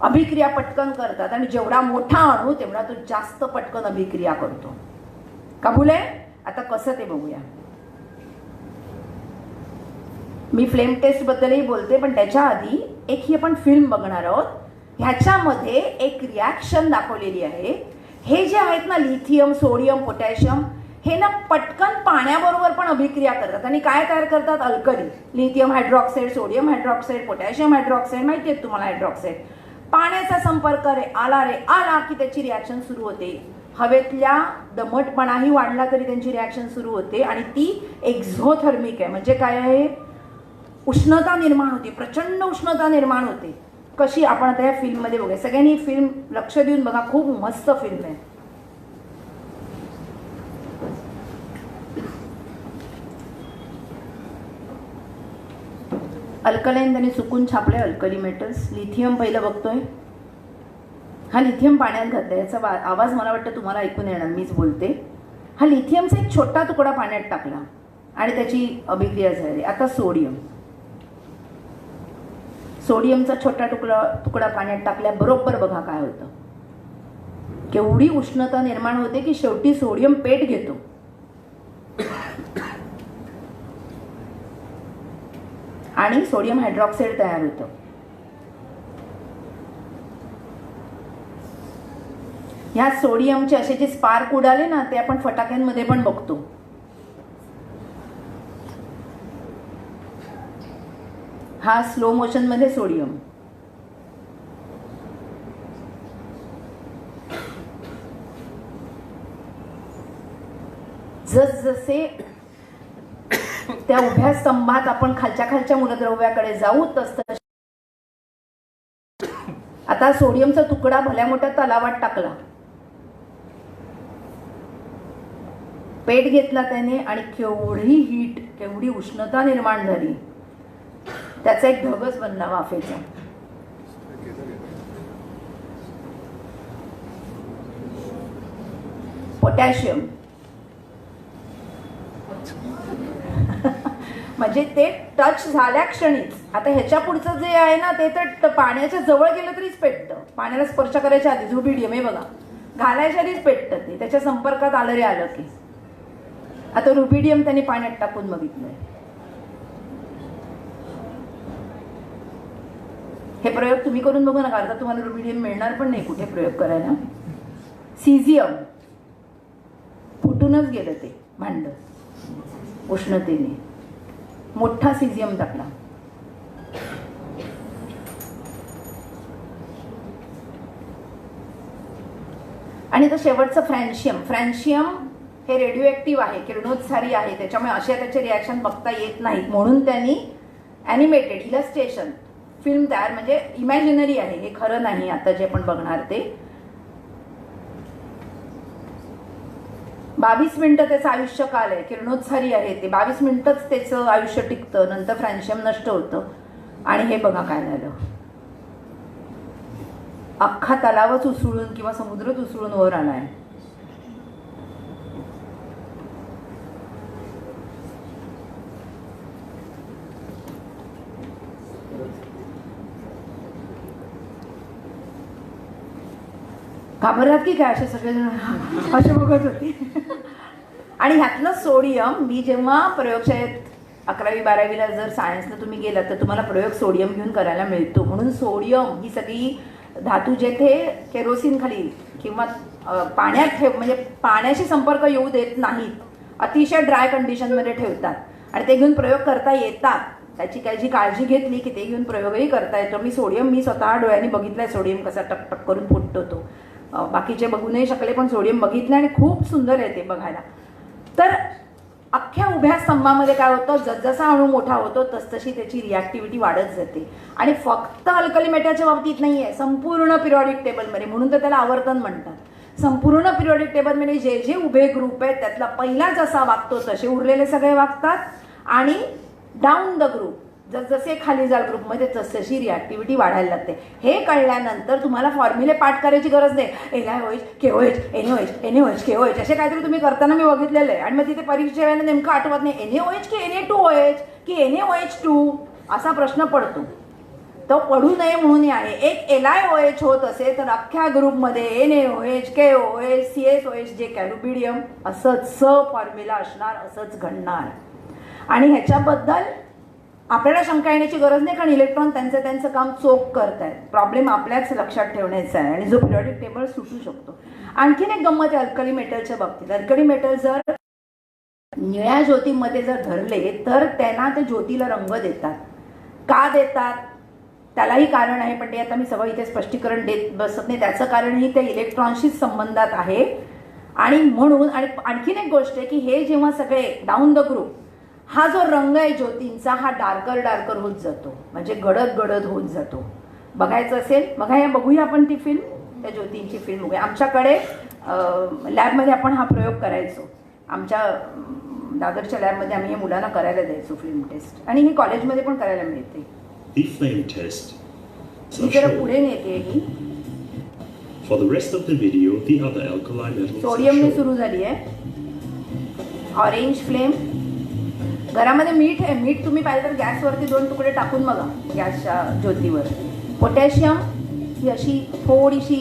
अभिक्रिया पटकन करतात. आणि जेवढा मोठा अणू तेवढा तो जास्त पटकन अभिक्रिया करतो. कबूल आहे? आता कसं ते बघूया. मी फ्लेम टेस्ट बद्दलही बोलते, पण त्याच्या आधी एक ही आपण फिल्म बघणार आहोत. ह्याच्यामध्ये एक रिॲक्शन दाखवलेली आहे. हे जे आहेत ना लिथियम, सोडियम, पोटॅशियम, हे ना पटकन पाण्याबरोबर पण अभिक्रिया करतात आणि काय तयार करतात? Alkali. Lithium hydroxide, sodium hydroxide, potassium hydroxide, माहिती आहे तुम्हाला हायड्रॉक्साईड. पाण्याचा संपर्क आला की त्याची रिॲक्शन सुरू होते. हवेतल्या दमटपणाही वाढला तरी त्यांची रिॲक्शन सुरू होते आणि ती एक्झोथर्मिक आहे. म्हणजे काय आहे? उष्णता निर्माण होते, प्रचंड उष्णता निर्माण होते. कशी आपण आता या फिल्ममध्ये बघूया. सगळ्यांनी ही फिल्म लक्ष देऊन बघा, खूप मस्त फिल्म आहे. अल्कलाईन त्यांनी चुकून छापले, अल्कली मेटल्स. लिथियम पहिलं बघतोय. हा लिथियम पाण्यात घातला. याचा आवाज मला वाटतं तुम्हाला ऐकून येणार, मीच बोलते. हा लिथियमचा एक छोटा तुकडा पाण्यात टाकला आणि त्याची अभिक्रिया झाली. आता सोडियम, सोडियमचा छोटा तुकडा पाण्यात टाकल्याबरोबर बघा काय होतं. केवढी उष्णता निर्माण होते की शेवटी सोडियम पेट घेतो. आणि सोडियम हायड्रॉक्साईड तयार होतं. ह्या सोडियमचे असे जे स्पार्क उडाले ना, ते आपण फटाक्यांमध्ये पण बघतो. हा स्लो मोशन मध्ये सोडियम. जसजसे त्या उभ्या स्तंभात आपण खालच्या मूलद्रव्याकडे जाऊ तसं आता सोडियमचा तुकडा भल्या मोठ्या तलावात टाकला, पेट घेतला त्याने आणि केवढी हीट, केवढी उष्णता निर्माण झाली. त्याचा एक ढगच बनला वाफेचा. पोटॅशियम म्हणजे ते टच झाल्या क्षणीच. आता ह्याच्या पुढचं जे आहे ना, ते तर पाण्याच्या जवळ गेलं तरीच पेटतं. पाण्याला स्पर्श करायच्या आधी रुबिडियम हे बघा, घालायच्या आधीच पेटतं ते, त्याच्या संपर्कात आलं रे आलं की. आता रुबिडियम त्यांनी पाण्यात टाकून बघितलंय. हे प्रयोग तुम्ही करून बघू नका, आता तुम्हाला रुबिडियम मिळणार पण नाही कुठे प्रयोग करायला. सिझियम, फुटूनच गेलं ते भांड उष्णतेने. मोठा सिझियम टाकला. आणि तर शेवटचं फ्रॅन्शियम. फ्रॅन्शियम हे रेडिओ ऍक्टिव्ह आहे, किरणोत्सारी आहे, त्याच्यामुळे अशा त्याचे रिॲक्शन बघता येत नाहीत. म्हणून त्यांनी ॲनिमेटेड इलस्ट्रेशन फिल्म तयार, म्हणजे इमॅजिनरी आहे, हे खरं नाही आता जे आपण बघणार ते. 22 मिनिटं त्याचं आयुष्यकाल आहे, किरणोत्सारी आहे ते. 22 मिनिटंच त्याचं आयुष्य टिकतं, नंतर फ्रॅन्शियम नष्ट होतं. आणि हे बघा काय झालं, अख्खा तलावच उसळून किंवा समुद्रच उसळून वर आलाय. घाबरलात की काय असे सगळेजण असे बघत होते. आणि ह्यातलं सोडियम, मी जेव्हा प्रयोगशाळेत 11वी 12वीला जर सायन्सला तुम्ही गेलात तर तुम्हाला प्रयोग सोडियम घेऊन करायला मिळतो. म्हणून सोडियम ही सगळी धातू जेथे केरोसिन खाली किंवा पाण्यात म्हणजे पाण्याशी संपर्क येऊ देत नाहीत, अतिशय ड्राय कंडिशनमध्ये ठेवतात आणि ते घेऊन प्रयोग करता येतात. त्याची जी काळजी घेतली की ते घेऊन प्रयोगही करता येतो. मी स्वतः डोळ्यांनी बघितलाय सोडियम कसा टकटक करून फुटतो तो. बाकीचे बघू नाही शकले पण सोडियम बघितलं आणि खूप सुंदर आहे ते बघायला. तर अख्ख्या उभ्या स्तंभामध्ये काय होतं, जसजसा अणू मोठा होतो तसतशी त्याची रिॲक्टिव्हिटी वाढत जाते. आणि फक्त अल्कली मेटलच्या बाबतीत नाही आहे, संपूर्ण पिरियॉडिक टेबलमध्ये. म्हणून तर त्याला आवर्तन म्हणतात. संपूर्ण पिरियॉडिक टेबलमध्ये जे जे उभे ग्रुप आहेत त्यातला पहिला जसा वागतो तसे उरलेले सगळे वागतात. आणि डाऊन द ग्रुप जसजसे खाली जाल ग्रुपमध्ये तसतशी रिॲक्टिव्हिटी वाढायला लागते. हे कळल्यानंतर तुम्हाला फॉर्म्युले पाठ करायची गरज नाही. LiOH, KOH, NaOH, NaOH, KOH असे काहीतरी तुम्ही करताना मी बघितलेलं आहे. आणि मग तिथे परीक्षेच्या वेळेला नेमकं आठवत नाही NaOH की Na2OH की NaOH2 असा प्रश्न पडतो. तो पडू नये म्हणून आहे. एक LiOH होत असेल तर अख्ख्या ग्रुपमध्ये NaOH, KOH, CSOH जे कॅल्युबिडियम असंच फॉर्म्युला असणार, असंच घडणार. आणि ह्याच्याबद्दल आपल्याला शंका येण्याची गरज नाही, कारण इलेक्ट्रॉन त्यांचं काम चोख करतायत. प्रॉब्लेम आपल्याच लक्षात ठेवण्याचा आहे आणि जो पिरियॉडिक टेबल सुटू शकतो. आणखीन एक गंमत आहे अल्कली मेटलच्या बाबतीत. अल्कली मेटल जर निळ्या ज्योतीमध्ये जर धरले तर त्यांना ते ज्योतीला रंग देतात. का देतात त्यालाही कारण आहे, पण ते आता मी सगळं इथे स्पष्टीकरण देत बसत नाही. त्याचं कारणही त्या इलेक्ट्रॉनशीच संबंधात आहे. आणि म्हणून आणि आणखीन एक गोष्ट आहे की हे जेव्हा सगळे डाऊन द ग्रुप, हा जो रंग आहे ज्योतींचा हा डार्कर होत जातो, म्हणजे गडद होत जातो. बघायचं असेल बघूया आपण ती फिल्म, त्या ज्योतींची फिल्म बघूया. आमच्याकडे लॅबमध्ये आपण हा प्रयोग करायचो. आमच्या दादरच्या लॅबमध्ये आम्ही हे मुलांना करायला द्यायचो फिल्म टेस्ट, आणि ही कॉलेजमध्ये पण करायला मिळते. The flame test. मी जरा पुढे नेते ही. For the rest of the video, the other alkali metals are सोडियमने shown. सुरू झाली आहे. Orange flame. घरामध्ये मीठ आहे. मीठ तुम्ही पाहिजे तर गॅसवरती 2 तुकडे टाकून बघा गॅसच्या ज्योतीवर. पोटॅशियम ही अशी थोडीशी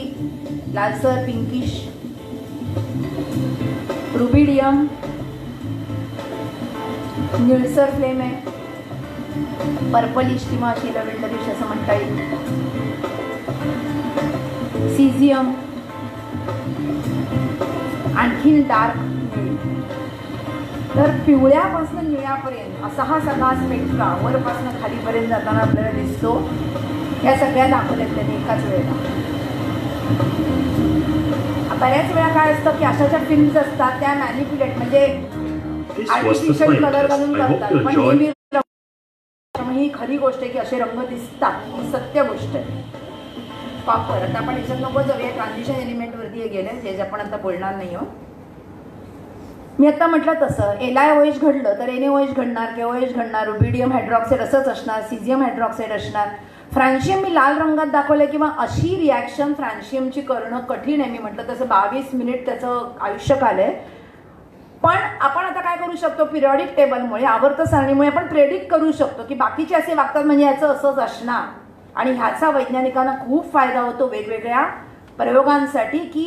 लालसर पिंकिश. रुबिडियम निळसर फ्लेम आहे. पर्पलिश किंवा अशी लव्हेंडरिश असं म्हणता येईल. सीझियम आणखीन डार्क निळी. तर पिवळ्यापासून निळ्यापर्यंत असा हा सगळा स्पेक्ट्रा वरपासून खालीपर्यंत जाताना आपल्याला दिसतो. या सगळ्या दाखवल्यात त्यांनी एकाच वेळेला. बऱ्याच वेळा काय असतं की अशाच्या फिल्म्स असतात त्या मॅनिप्युलेट म्हणजे This was the artificial flame colour test. घालून I hope करतात, you पण enjoyed. नेहमी ही खरी गोष्ट आहे की असे रंग दिसतात. ही सत्य गोष्ट आहे. कॉपर. आता आपण याच्यात नको जाऊया, ट्रान्झिशन एलिमेंटवरती गेले जे आपण आता बोलणार नाही. मी आता म्हटलं तसं LiOH घडलं तर NaOH घडणार, KOH घडणार, रुबिडियम हायड्रॉक्साईड असंच असणार, सीझियम हायड्रॉक्साईड असणार. फ्रॅन्शियम मी लाल रंगात दाखवलं किंवा अशी रिॲक्शन फ्रॅन्शियमची करणं कठीण आहे. मी म्हटलं तसं 22 मिनिट त्याचं आयुष्यकाल आहे. पण आपण आता काय करू शकतो, पिरियॉडिक टेबलमुळे आवर्त सारणीमुळे आपण प्रेडिक्ट करू शकतो की बाकीचे असे वागतात म्हणजे याचं असंच असणार. आणि ह्याचा वैज्ञानिकांना खूप फायदा होतो वेगवेगळ्या प्रयोगांसाठी की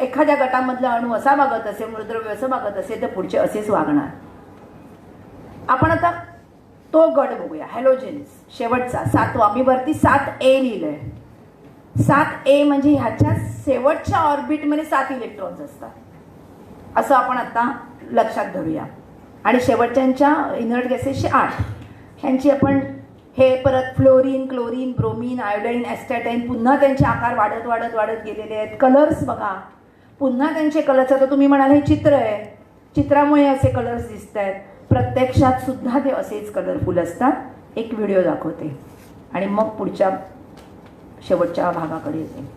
एखाद्या गटामधला अणू असा वागत असेल, मूलद्रव्य असं वागत असेल तर पुढचे असेच वागणार. आपण आता तो गट बघूया. हॅलोजेन्स शेवटचा 7वा. मी वरती 7A लिहिलंय. 7A म्हणजे ह्याच्या शेवटच्या ऑर्बिटमध्ये 7 इलेक्ट्रॉन्स असतात असं आपण आता लक्षात धरूया. आणि शेवटच्यांच्या इनर्ट गॅसेसचे 8. ह्यांची आपण हे परत फ्लोरीन, क्लोरीन, ब्रोमीन, आयोडाईन, ॲस्टॅटाईन पुन्हा त्यांचे आकार वाढत वाढत वाढत गेलेले आहेत. कलर्स बघा, पुन्हा त्यांचे कलर्स. आता तुम्ही म्हणाल हे चित्र आहे, चित्रामुळे असे कलर्स दिसत आहेत. प्रत्यक्षात सुद्धा ते असेच कलरफुल असतात. एक व्हिडिओ दाखवते आणि मग पुढच्या शेवटच्या भागाकडे येते.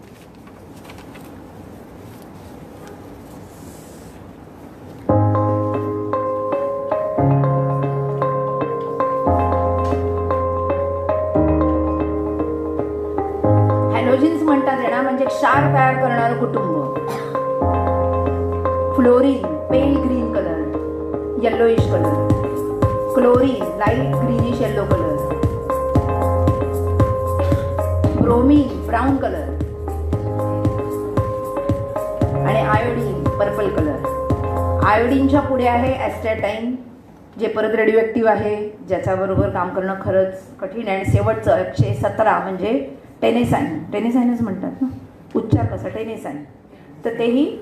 हॅलोजिन्स म्हणतात यांना, म्हणजे क्षार तयार करणारं कुटुंब. Fluorine pale green colour, yellowish colour. Chlorine light greenish yellow colour. Bromine brown colour. आणि आयोडीन पर्पल कलर. आयोडीनच्या पुढे आहे ॲस्टॅटाईन जे परत रेडिओ ॲक्टिव्ह आहे, ज्याच्याबरोबर काम करणं खरंच कठीण आहे. आणि शेवटचं 117 म्हणजे टेनेसाईन. टेनेसाईनच म्हणतात ना, उच्चार कसा टेनेसाईन. तर तेही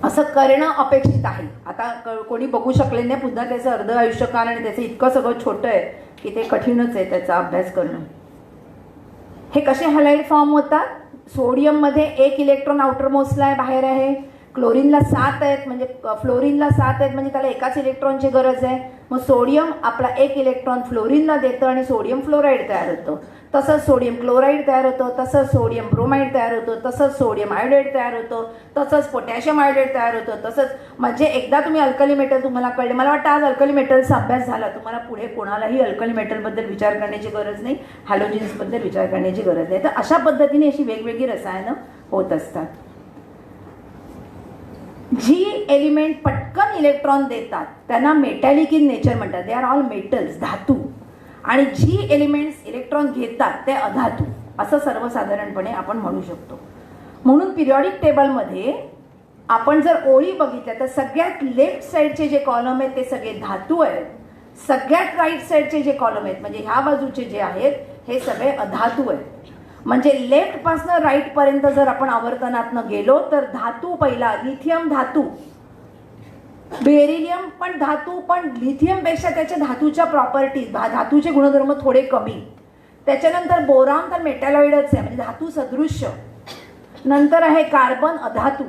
असं करणं अपेक्षित आहे. आता कोणी बघू शकले नाही पुन्हा त्याचं अर्ध आयुष्यकाल आणि त्याचं इतकं सगळं छोटं आहे की ते कठीणच आहे त्याचा अभ्यास करणं. हे कसे हॅलाइड फॉर्म होतात. सोडियममध्ये 1 इलेक्ट्रॉन आउटर मोस्टला आहे, बाहेर आहे. क्लोरीनला 7 आहेत, म्हणजे फ्लोरीनला 7 आहेत म्हणजे त्याला एकाच इलेक्ट्रॉनची गरज आहे. मग सोडियम आपला 1 इलेक्ट्रॉन फ्लोरीनला देतं आणि सोडियम फ्लोराईड तयार होतं. तसंच सोडियम क्लोराईड तयार होतं, तसंच सोडियम ब्रोमाईड तयार होतं, तसंच सोडियम आयोडाईड तयार होतं, तसंच पोटॅशियम आयोडाईड तयार होतं. तसंच म्हणजे एकदा तुम्ही अल्कली मेटल तुम्हाला कळले. मला वाटतं आज अल्कली मेटलचा अभ्यास झाला. तुम्हाला पुढे कोणालाही अल्कली मेटलबद्दल विचार करण्याची गरज नाही, हॅलोजिन्सबद्दल विचार करण्याची गरज नाही. तर अशा पद्धतीने अशी वेगवेगळी रसायनं होत असतात. जी एलिमेंट पटकन इलेक्ट्रॉन देतात त्यांना मेटॅलिक इन नेचर म्हणतात. दे आर ऑल मेटल्स, धातू. आणि जी एलिमेंट्स इलेक्ट्रॉन घेतात ते अधातू असं सर्वसाधारणपणे आपण म्हणू शकतो. म्हणून पिरियॉडिक टेबलमध्ये आपण जर ओळी बघितल्या तर सगळ्यात लेफ्ट साईडचे जे कॉलम आहेत ते सगळे धातू आहेत. सगळ्यात राईट साईडचे जे कॉलम आहेत म्हणजे ह्या बाजूचे जे आहेत हे सगळे अधातू आहेत. म्हणजे लेफ्टपासनं राईटपर्यंत जर आपण आवर्तनातनं गेलो तर धातू पहिला लिथियम धातू, बेरिलियम पण धातू, पण लिथियमपेक्षा त्याच्या धातूच्या प्रॉपर्टीज धातूचे गुणधर्म थोडे कमी. त्याच्यानंतर बोरॉन तर मेटॅलॉइडच आहे म्हणजे धातू सदृश्य. नंतर आहे कार्बन अधातू,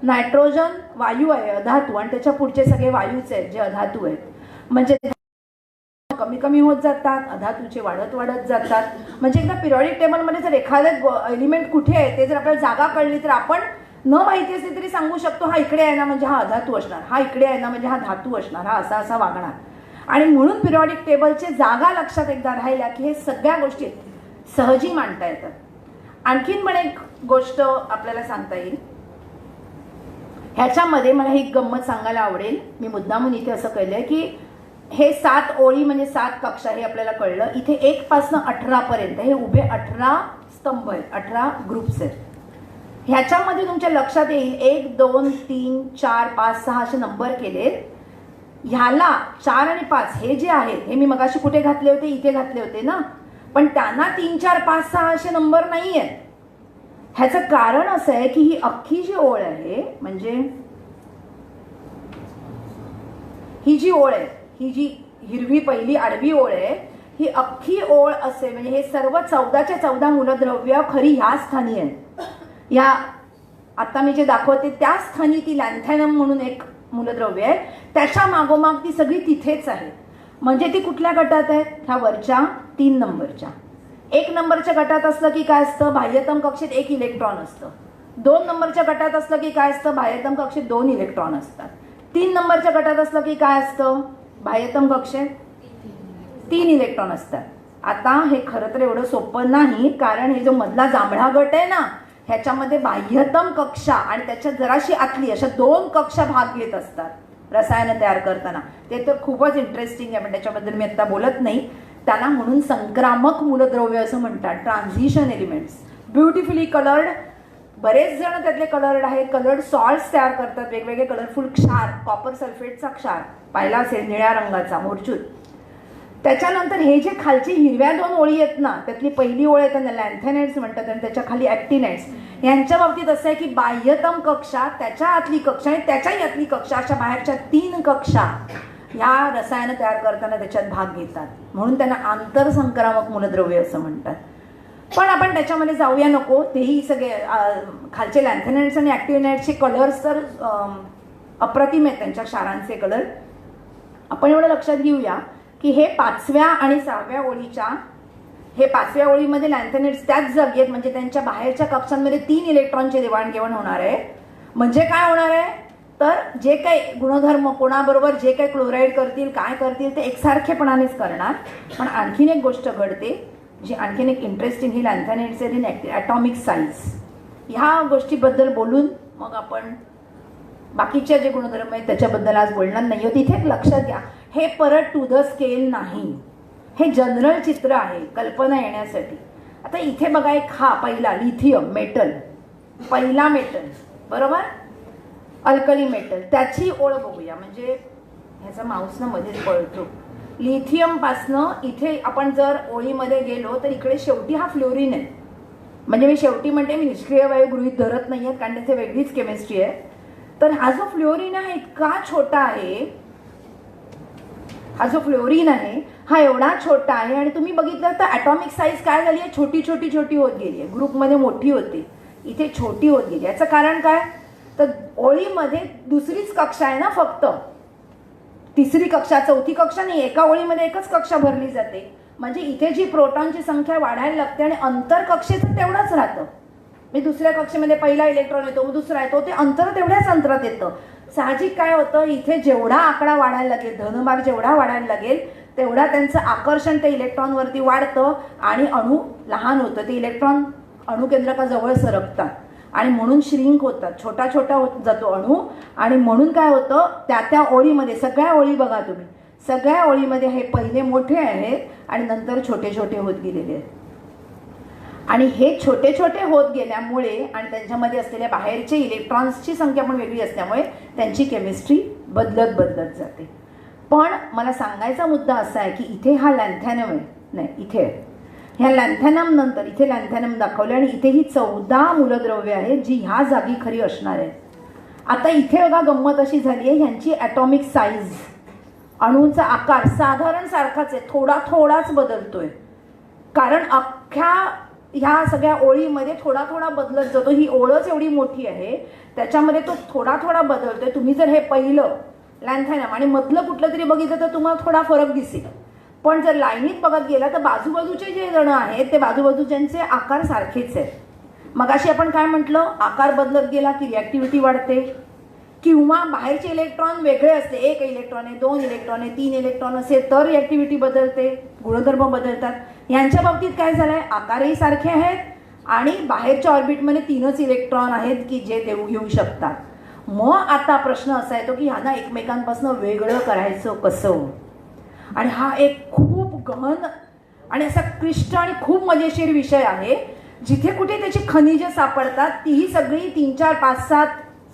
नायट्रोजन वायू आहे अधातू आणि त्याच्या पुढचे सगळे वायूच आहेत जे अधातू आहेत. म्हणजे कमी कमी होत जातात, अधातूचे वाढत वाढत जातात. म्हणजे एकदा पिरियॉडिक टेबलमध्ये जर एखादं एलिमेंट कुठे आहे ते जर आपल्याला जागा कळली तर आपण न माहिती असली तरी सांगू शकतो हा इकडे आहे ना म्हणजे हा अधातू असणार, हा इकडे आहे ना म्हणजे हा धातू असणार, हा असा असा वागणार. आणि म्हणून पिरियॉडिक टेबलचे जागा लक्षात एकदा राहिल्या की हे सगळ्या गोष्टी सहजी मांडता येतात. आणखीन पण एक गोष्ट आपल्याला सांगता येईल. ह्याच्यामध्ये मला ही गंमत सांगायला आवडेल. मी मुद्दामून इथे असं केलंय की हे 7 ओळी म्हणजे 7 कक्षा हे आपल्याला कळलं. इथे 1 पासून 18 पर्यंत हे उभे 18 स्तंभ आहेत, 18 ग्रुप्स आहेत. ह्याच्यामध्ये तुमच्या लक्षात येईल 1 2 3 4 5 6 असे नंबर केले. ह्याला 4 आणि 5 हे जे आहेत हे मी मगाशी कुठे घातले होते, इथे घातले होते ना, पण त्यांना 3 4 5 6 असे नंबर नाही आहेत. ह्याचं कारण असं आहे की ही अख्खी जी ओळ आहे म्हणजे ही जी ओळ आहे, ही जी हिरवी पहिली आडवी ओळ आहे, ही अख्खी ओळ असे म्हणजे हे सर्व 14च्या 14 मूलद्रव्य खरी ह्या स्थानी आहेत. या आता मी जे दाखवते त्या स्थानी ती लॅन्थॅनम म्हणून एक मूलद्रव्य आहे, त्याच्या मागोमाग ती सगळी तिथेच आहे. म्हणजे ती कुठल्या गटात आहे? ह्या वरच्या 3 नंबरच्या. 1 नंबरच्या गटात असलं की काय असतं? बाह्यतम कक्षेत 1 इलेक्ट्रॉन असतं. 2 नंबरच्या गटात असलं की काय असतं? बाह्यतम कक्षेत 2 इलेक्ट्रॉन असतात. 3 नंबरच्या गटात असलं की काय असतं? बाह्यतम कक्षेत 3 इलेक्ट्रॉन असतात. आता हे खरं तर एवढं सोपं नाही, कारण हे जो मधला जांभळा गट आहे ना, ह्याच्यामध्ये बाह्यतम कक्षा आणि त्याच्यात जराशी आतली अशा 2 कक्षा भाग घेत असतात रसायन तयार करताना. ते तर खूपच इंटरेस्टिंग आहे, पण त्याच्याबद्दल मी आता बोलत नाही. त्याला म्हणून संक्रामक मूलद्रव्य असं म्हणतात, ट्रान्झिशन एलिमेंट्स. ब्युटिफुली कलर्ड, बरेच जण त्यातले कलर्ड आहेत. कलर्ड सॉल्ट्स तयार करतात, वेगवेगळे कलरफुल क्षार, कॉपर सल्फेटचा क्षार पाहिला असेल निळ्या रंगाचा मोरचूत. त्याच्यानंतर हे जे खालची हिरव्या 2 ओळी आहेत ना, त्यातली पहिली ओळ आहे त्यांना लॅन्थॅनाइड्स म्हणतात आणि त्याच्या खाली ॲक्टिनाइड्स. यांच्या बाबतीत असं आहे की बाह्यतम कक्षा, त्याच्या आतली कक्षा आणि त्याच्याही आतली कक्षा अशा बाहेरच्या 3 कक्षा ह्या रसायन तयार करताना त्याच्यात भाग घेतात. म्हणून त्यांना आंतरसंक्रामक मूलद्रव्य असं म्हणतात. पण आपण त्याच्यामध्ये जाऊया नको. तेही सगळे खालचे लॅन्थॅनाइड्स आणि ॲक्टिनाइड्सचे कलर्स तर अप्रतिम आहेत, त्यांच्या क्षारांचे कलर. आपण एवढं लक्षात घेऊया की हे 5व्या आणि 6व्या ओळीच्या, हे 5व्या ओळीमध्ये लॅन्थॅनाइड्स त्याच जागी आहेत, म्हणजे त्यांच्या बाहेरच्या कक्षांमध्ये 3 इलेक्ट्रॉनचे देवाणघेवाण होणार आहे. म्हणजे काय होणार आहे तर जे काही गुणधर्म कोणाबरोबर जे काही क्लोराईड करतील काय करतील ते एकसारखेपणानेच करणार. पण आणखीन एक गोष्ट घडते जी आणखीन एक इंटरेस्टिंग, ही लॅन्थॅनाइड्स इन ॲटॉमिक साईज. ह्या गोष्टीबद्दल बोलून मग आपण बाकीच्या जे गुणधर्म आहेत त्याच्याबद्दल आज बोलणार नाही. तिथे एक लक्षात घ्या, हे परत टू द स्केल नाही, हे जनरल चित्र आहे कल्पना येण्यासाठी. आता इथे बघा एक हा पहिला लिथियम मेटल, पहिला मेटल बरोबर, अल्कली मेटल, त्याची ओळ बघूया. म्हणजे ह्याचा माऊस ना मध्येच पळतो. लिथियम पासनं इथे आपण जर ओळीमध्ये गेलो तर इकडे शेवटी हा फ्लोरीन आहे. म्हणजे मी शेवटी म्हणते, मी निष्क्रिय वायू गृहीत धरत नाही आहेत कारण त्याचे वेगळीच केमिस्ट्री आहे. तर हा जो फ्लोरीन आहे इतका छोटा आहे, हा जो फ्लोरीन आहे हा एवढा छोटा आहे. आणि तुम्ही बघितलं तर ॲटॉमिक साईज काय झाली आहे, छोटी छोटी छोटी होत गेली आहे. ग्रुपमध्ये मोठी होती, इथे छोटी होत गेली. याचं कारण काय तर ओळीमध्ये दुसरीच कक्षा आहे ना, फक्त तिसरी कक्षा, चौथी कक्षा नाही. एका ओळीमध्ये एकच कक्षा भरली जाते. म्हणजे इथे जी प्रोटॉनची संख्या वाढायला लागते आणि अंतर कक्षेचं तेवढंच राहतं. म्हणजे दुसऱ्या कक्षेमध्ये पहिला इलेक्ट्रॉन येतो, मग दुसरा येतो, ते अंतर तेवढ्याच अंतरात येतं. साहजिक काय होतं, इथे जेवढा आकडा वाढायला लागेल, धनभार जेवढा वाढायला लागेल तेवढा त्यांचं आकर्षण त्या इलेक्ट्रॉनवरती वाढतं आणि अणू लहान होतं. ते इलेक्ट्रॉन अणुकेंद्रकाजवळ सरकतात आणि म्हणून श्रिंक होतात, छोटा छोटा होत जातो अणू. आणि म्हणून काय होतं, त्या ओळीमध्ये सगळ्या ओळी बघा तुम्ही, सगळ्या ओळीमध्ये हे पहिले मोठे आहेत आणि नंतर छोटे छोटे होत गेलेले आहेत. आणि हे छोटे छोटे होत गेल्यामुळे आणि त्यांच्यामध्ये असलेल्या बाहेरचे इलेक्ट्रॉन्सची संख्या पण वेगळी असल्यामुळे त्यांची केमिस्ट्री बदलत बदलत जाते. पण मला सांगायचा मुद्दा असा आहे की इथे हा लॅन्थॅनम आहे, नाही इथे आहे. ह्या लॅन्थॅनम नंतर इथे लॅन्थॅनम दाखवले आणि इथे ही 14 मूलद्रव्य आहेत जी ह्या जागी खरी असणार आहेत. आता इथे बघा गंमत अशी झाली आहे, ह्यांची ॲटॉमिक साईज, अणूंचा आकार साधारण सारखाच आहे, थोडा थोडाच बदलतोय. कारण अख्ख्या ह्या सगळ्या ओळीमध्ये थोडा थोडा बदलत जातो. ही ओळच एवढी मोठी आहे त्याच्यामध्ये तो थोडा थोडा बदलतोय. तुम्ही जर हे पहिलं लॅन्थॅनम आणि मधलं कुठलं तरी बघितलं तर तुम्हाला थोडा फरक दिसेल. पण जर लाईनीत बघत गेला तर बाजूबाजूचे जे जण आहेत ते बाजूबाजूच्यांचे आकार सारखेच आहेत. मगाशी आपण काय म्हटलं, आकार बदलत गेला की रिॲक्टिव्हिटी वाढते, किंवा बाहेरचे इलेक्ट्रॉन वेगळे असते, 1 इलेक्ट्रॉन आहे, 2 इलेक्ट्रॉन आहे, 3 इलेक्ट्रॉन असेल तर रिॲक्टिव्हिटी बदलते, गुणधर्म बदलतात. यांच्या बाबतीत काय झालंय, आकारही सारखे आहेत आणि बाहेरच्या ऑर्बिटमध्ये 3च इलेक्ट्रॉन आहेत की जे देऊ घेऊ शकतात. मग आता प्रश्न असा येतो की ह्यांना एकमेकांपासून वेगळं करायचं कसं. आणि हा एक खूप गहन आणि असा क्लिष्ट आणि खूप मजेशीर विषय आहे. जिथे कुठे त्याची खनिजं सापडतात तीही सगळी 3, 4, 5, 7,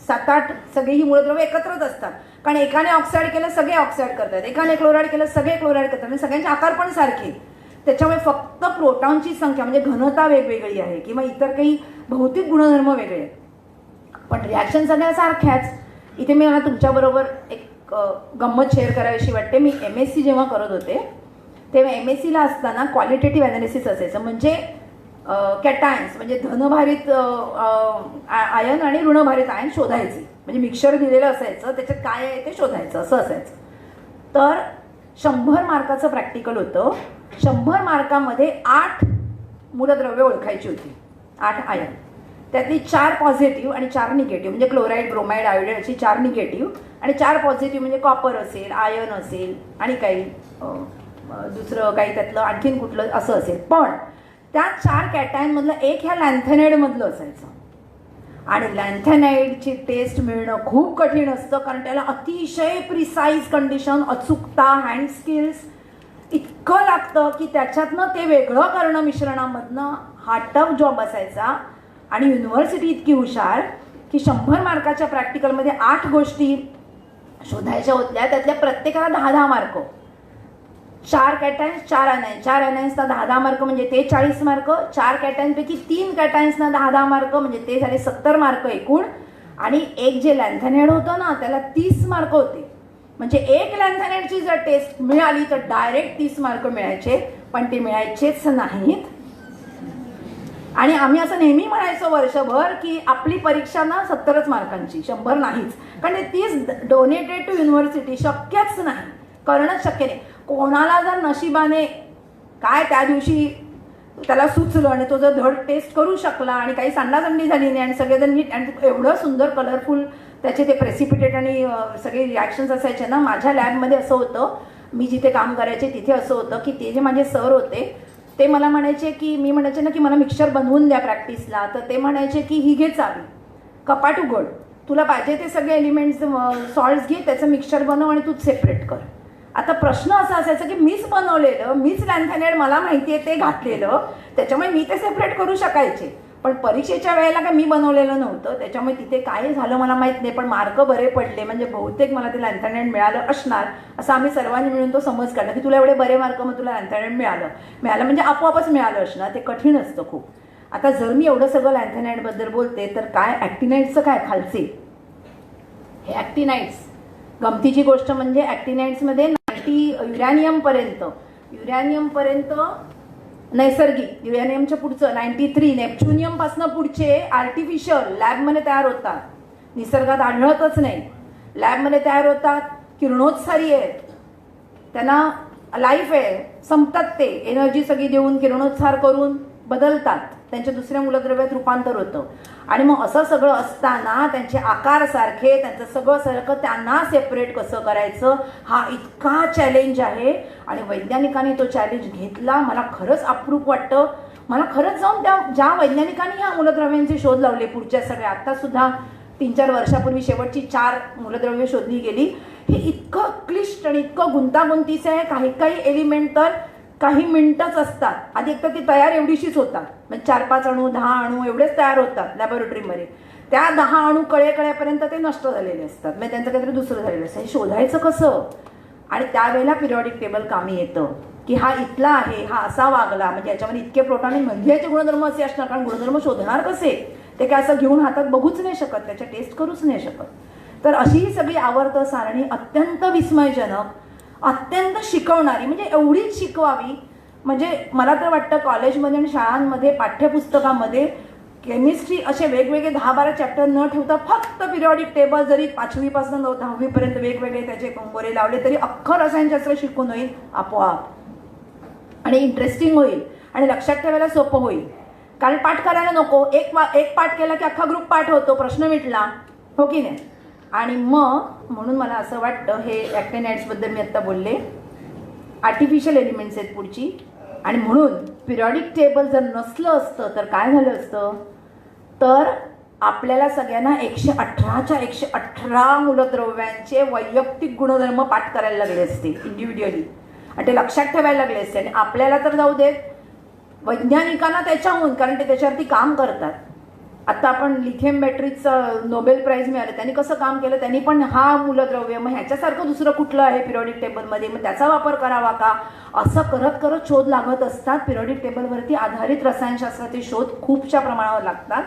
7, 8 सगळी ही मूलद्रव्य एकत्रच असतात. कारण एकाने ऑक्साईड केलं सगळे ऑक्साईड करतात, एकाने क्लोराईड केलं सगळे क्लोराईड करतात आणि सगळ्यांचे आकार पण सारखे. त्याच्यामुळे फक्त प्रोटॉनची संख्या म्हणजे घनता वेगवेगळी आहे किंवा इतर काही भौतिक गुणधर्म वेगळे आहेत, पण रिॲक्शन सगळ्या सारख्याच. इथे मी मला तुमच्याबरोबर एक गंमत शेअर करावीशी वाटते. मी MSc जेव्हा करत होते तेव्हा MScला असताना क्वालिटेटिव्ह ॲनालिसिस असायचं. म्हणजे कॅटायन्स म्हणजे धनभारित आयन आणि ऋणभारित आयन शोधायचे. म्हणजे मिक्सचर दिलेलं असायचं, त्याच्यात काय आहे ते शोधायचं असं असायचं. तर 100 मार्काचं प्रॅक्टिकल होतं. 100 मार्कामध्ये 8 मूलद्रव्य ओळखायची होती, 8 आयन. त्यातली 4 पॉझिटिव्ह आणि 4 निगेटिव्ह, म्हणजे क्लोराईड, ब्रोमाइड, आयोडाईड अशी 4 निगेटिव्ह आणि 4 पॉझिटिव्ह म्हणजे कॉपर असेल, आयन असेल आणि काही दुसरं काही त्यातलं आणखीन कुठलं असं असेल. पण त्या 4 कॅटायनमधलं एक ह्या लॅन्थेनाईडमधलं असायचं. आणि लॅन्थेनाईडची टेस्ट मिळणं खूप कठीण असतं, कारण त्याला अतिशय प्रिसाईज कंडिशन, अचूकता, हँड स्किल्स इतकं लागतं की त्याच्यातनं ते वेगळं करणं मिश्रणामधनं हा टफ जॉब असायचा. आणि युनिव्हर्सिटी इतकी हुशार की 100 मार्काच्या प्रॅक्टिकलमध्ये 8 गोष्टी शोधायच्या होत्या, त्यातल्या प्रत्येकाला 10-10 मार्क. 4 कॅटायन्स, 4 अनायन्स, 4 अनायन्सना 10-10 मार्क म्हणजे ते 40 मार्क. 4 कॅटायन्सपैकी 3 कॅटायन्सना 10-10 मार्क म्हणजे ते झाले 70 मार्क एकूण. आणि एक जे लॅन्थेनाईड होतं ना त्याला 30 मार्क होते. म्हणजे एक लॅन्थेनाईडची जर टेस्ट मिळाली तर डायरेक्ट 30 मार्क मिळायचे, पण ते मिळायचेच नाहीत. आणि आम्ही असं नेहमी म्हणायचो वर्षभर की आपली परीक्षा ना 70च मार्कांची, 100 नाहीच. कारण ते 30 डोनेटेड टू युनिव्हर्सिटी शक्यच नाही, करणंच शक्य नाही. कोणाला जर नशिबाने काय त्या दिवशी त्याला सुचलं आणि तो जर धड टेस्ट करू शकला आणि काही सांडासंडी झाली नाही आणि सगळेजण नीट, आणि एवढं सुंदर कलरफुल त्याचे ते प्रेसिपिटेट आणि सगळे रिॲक्शन्स असायचे ना. माझ्या लॅबमध्ये असं होतं, मी जिथे काम करायचे तिथे असं होतं की ते जे माझे सर होते ते मला म्हणायचे की, मी म्हणायचे ना की मला मिक्सचर बनवून द्या प्रॅक्टिसला, तर ते म्हणायचे की ही घे चावी, कपाट उघड, तुला पाहिजे ते सगळे एलिमेंट्स सॉल्ट्स घे, त्याचं मिक्सचर बनव आणि तूच सेपरेट कर. आता प्रश्न असा असायचा की मीच बनवलेलं, मीच लॅन्थेनाईड मला माहिती आहे ते घातलेलं, त्याच्यामुळे मी ते सेपरेट करू शकायचे. पण परीक्षेच्या वेळेला काय मी बनवलेलं नव्हतं, त्याच्यामुळे तिथे काय झालं मला माहीत नाही, पण मार्क बरे पडले. म्हणजे बहुतेक मला ते लॅन्थेनाईड मिळालं असणार असं आम्ही सर्वांनी मिळून तो समज काढला की तुला एवढे बरे मार्क मग तुला लॅन्थेनाईड मिळालं म्हणजे आपोआपच मिळालं असणार. ते कठीण असतं खूप. आता जर मी एवढं सगळं लॅन्थेनाईडबद्दल बोलते तर काय ॲक्टिनाईड्सचं काय खालचे हे ॲक्टिनाईड्स. गमतीची गोष्ट म्हणजे ॲक्टिनाईड्समध्ये 90 युरॅनियमपर्यंत नैसर्गिक, युरॅनियमच्या पुढचं 93 नेपच्युनियमपासून पुढचे आर्टिफिशियल लॅबमध्ये तयार होतात, निसर्गात आढळतच नाही, लॅबमध्ये तयार होतात, किरणोत्सारी आहेत, त्यांना लाईफ आहे, संपतात, ते एनर्जी सगळी देऊन किरणोत्सार करून बदलतात, त्यांच्या दुसऱ्या मूलद्रव्यात रूपांतर होतं. आणि मग असं सगळं असताना त्यांचे आकार सारखे, त्यांचं सगळं सारखं, त्यांना सेपरेट कसं करायचं हा इतका चॅलेंज आहे. आणि वैज्ञानिकांनी तो चॅलेंज घेतला. मला खरंच अप्रूप वाटतं. मला खरंच जाऊन ज्या वैज्ञानिकांनी ह्या मूलद्रव्यांचे शोध लावले पुढच्या सगळ्या, आत्तासुद्धा 3-4 वर्षापूर्वी शेवटची 4 मूलद्रव्य शोधली गेली, हे इतकं क्लिष्ट आणि इतकं गुंतागुंतीचं आहे. काही काही एलिमेंट तर काही मिनिटच असतात. आधी एकतर ती तयार एवढीशीच होतात, म्हणजे 4-5 अणू 10 अणू एवढेच तयार होतात लॅबोरेटरीमध्ये. त्या 10 अणू कळेपर्यंत ते नष्ट झालेले असतात, म्हणजे त्यांचं काहीतरी दुसरं झालेलं असतं. हे शोधायचं कसं? आणि त्यावेळेला पिरियॉडिक टेबल कामी येतं की हा इथला आहे, हा असा वागला, म्हणजे याच्यामध्ये इतके प्रोटॉन आणि म्हणजे याचे गुणधर्म असे असणार. कारण गुणधर्म शोधणार कसे? ते काय असं घेऊन हातात बघूच नाही शकत, त्याच्या टेस्ट करूच नाही शकत. तर अशी ही सगळी आवर्त सारणी अत्यंत विस्मयजनक, अत्यंत शिकवणारी, म्हणजे एवढीच शिकवावी. म्हणजे मला तर वाटतं कॉलेजमध्ये आणि शाळांमध्ये पाठ्यपुस्तकामध्ये केमिस्ट्री असे वेगवेगळे 10-12 चॅप्टर न ठेवता फक्त पिरियॉडिक टेबल, जरी 5वी पासून 10वी पर्यंत वेगवेगळे त्याचे कंगोरे लावले तरी अख्खं रसायनशास्त्र शिकून होईल आपोआप. आणि इंटरेस्टिंग होईल आणि लक्षात ठेवायला सोपं होईल. कारण पाठ करायला नको, एक पाठ केला की अख्खा ग्रुप पाठ होतो, प्रश्न मिटला, हो की नाही. आणि मग म्हणून मला असं वाटतं, हे ॲक्टिनाइड्सबद्दल मी आत्ता बोलले, आर्टिफिशियल एलिमेंट्स आहेत पुढची. आणि म्हणून पिरियॉडिक टेबल जर नसलं असतं तर काय झालं असतं, तर आपल्याला सगळ्यांना 118च्या 118 मूलद्रव्यांचे वैयक्तिक गुणधर्म पाठ करायला लागले असते इंडिव्हिज्युअली, आणि ते लक्षात ठेवायला लागले असते. आणि आपल्याला तर जाऊ देत, वैज्ञानिकांना त्याच्याहून, कारण ते त्याच्यावरती काम करतात. आता आपण लिथियम बॅटरीचं नोबेल प्राईज मिळालं, त्यांनी कसं काम केलं, त्यांनी पण हा मूलद्रव्य, मग ह्याच्यासारखं दुसरं कुठलं आहे पिरियॉडिक टेबलमध्ये, मग त्याचा वापर करावा का, असं करत करत शोध लागत असतात. पिरियॉडिक टेबलवरती आधारित रसायनशास्त्राचे शोध खूपशा प्रमाणावर लागतात.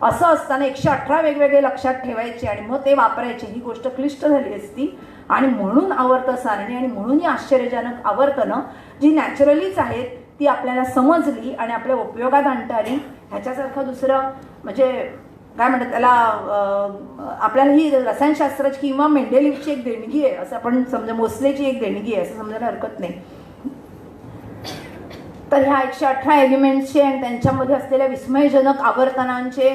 असं असताना 118 वेगवेगळे लक्षात ठेवायचे आणि मग ते वापरायचे, ही गोष्ट क्लिष्ट झाली असती. आणि म्हणून आवर्त सारणी आणि म्हणून ही आश्चर्यजनक आवर्तनं जी नॅचरलीच आहेत ती आपल्याला समजली आणि आपल्या उपयोगात आणता आली. ह्याच्यासारखं दुसरं म्हणजे काय म्हणतात त्याला, आपल्याला ही रसायनशास्त्राची किंवा मेंडेलिव्हची एक देणगी आहे असं आपण समजा, मोस्लेची एक देणगी आहे असं समजायला हरकत नाही. तर ह्या 118 एलिमेंट्सचे आणि त्यांच्यामध्ये असलेल्या विस्मयजनक आवर्तनांचे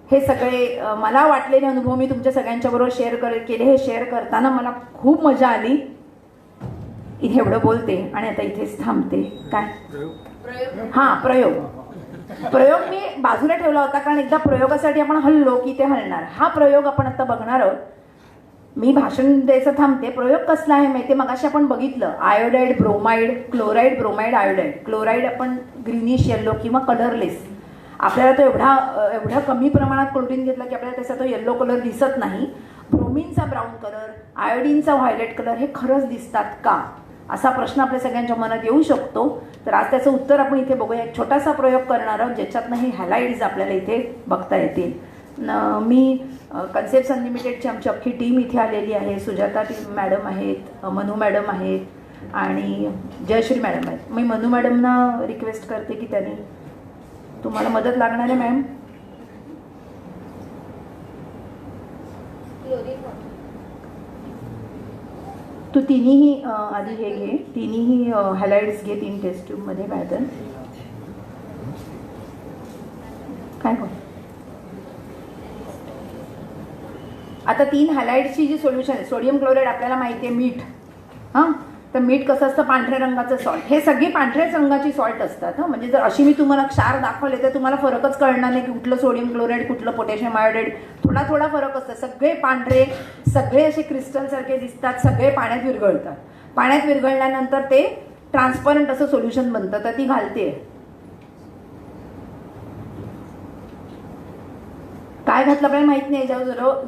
हे सगळे मला वाटलेले अनुभव मी तुमच्या सगळ्यांच्या बरोबर शेअर केले. हे शेअर करताना मला खूप मजा आली. इथे एवढं बोलते आणि आता इथेच थांबते. काय हां, प्रयोग मी बाजूला ठेवला होता, कारण एकदा प्रयोगासाठी आपण हल्लो की ते हलणार. हा प्रयोग आपण आता बघणार आहोत. मी भाषण द्यायचं थांबते. प्रयोग कसला आहे माहिती आहे, मगाशी आपण बघितलं iodide bromide, chloride bromide iodide. Chloride आपण ग्रीनिश येल्लो किंवा कलरलेस, आपल्याला तो एवढा कमी प्रमाणात क्लोरीन घेतला की आपल्याला त्याचा तो येल्लो कलर दिसत नाही. ब्रोमीनचा ब्राऊन कलर, आयोडीनचा व्हायलेट कलर हे खरंच दिसतात का, असा प्रश्न आपल्या सगळ्यांच्या मनात येऊ शकतो. तर आज त्याचं उत्तर आपण इथे बघूया. एक छोटासा प्रयोग करणार आहोत ज्याच्यातनं हे हॅलाइड्स आपल्याला इथे बघता येतील. मी कन्सेप्ट्स अनलिमिटेडची आमची अख्खी टीम इथे आलेली आहे. सुजाता मॅडम आहेत, मनू मॅडम आहेत आणि जयश्री मॅडम आहेत. मी मनू मॅडमना रिक्वेस्ट करते की त्यांनी तुम्हाला मदत लागणार आहे मॅम. तू तिन्ही आधी हे घे, तिन्ही हॅलाइड्स घे 3 टेस्ट ट्यूबमध्ये पॅटर्न. काय हो आता 3 हॅलाइड्सची जी सोल्युशन आहे, सोडियम क्लोराईड आपल्याला माहिती आहे मीठ. हां, तर मीठ कसं असतं, पांढऱ्या रंगाचं सॉल्ट. हे सगळी पांढऱ्याच रंगाची सॉल्ट असतात. हां, म्हणजे जर अशी मी तुम्हाला क्षार दाखवले तर तुम्हाला फरकच कळणार नाही की कुठलं सोडियम क्लोराईड कुठलं पोटॅशियम आयोडाईड. थोडा फरक असतो. सगळे पांढरे, सगळे असे क्रिस्टलसारखे दिसतात, सगळे पाण्यात विरघळतात. पाण्यात विरघळल्यानंतर ते ट्रान्सपरंट असं सोल्युशन बनतं. तर ती घालते, काय घातलं आपल्याला माहित नाही.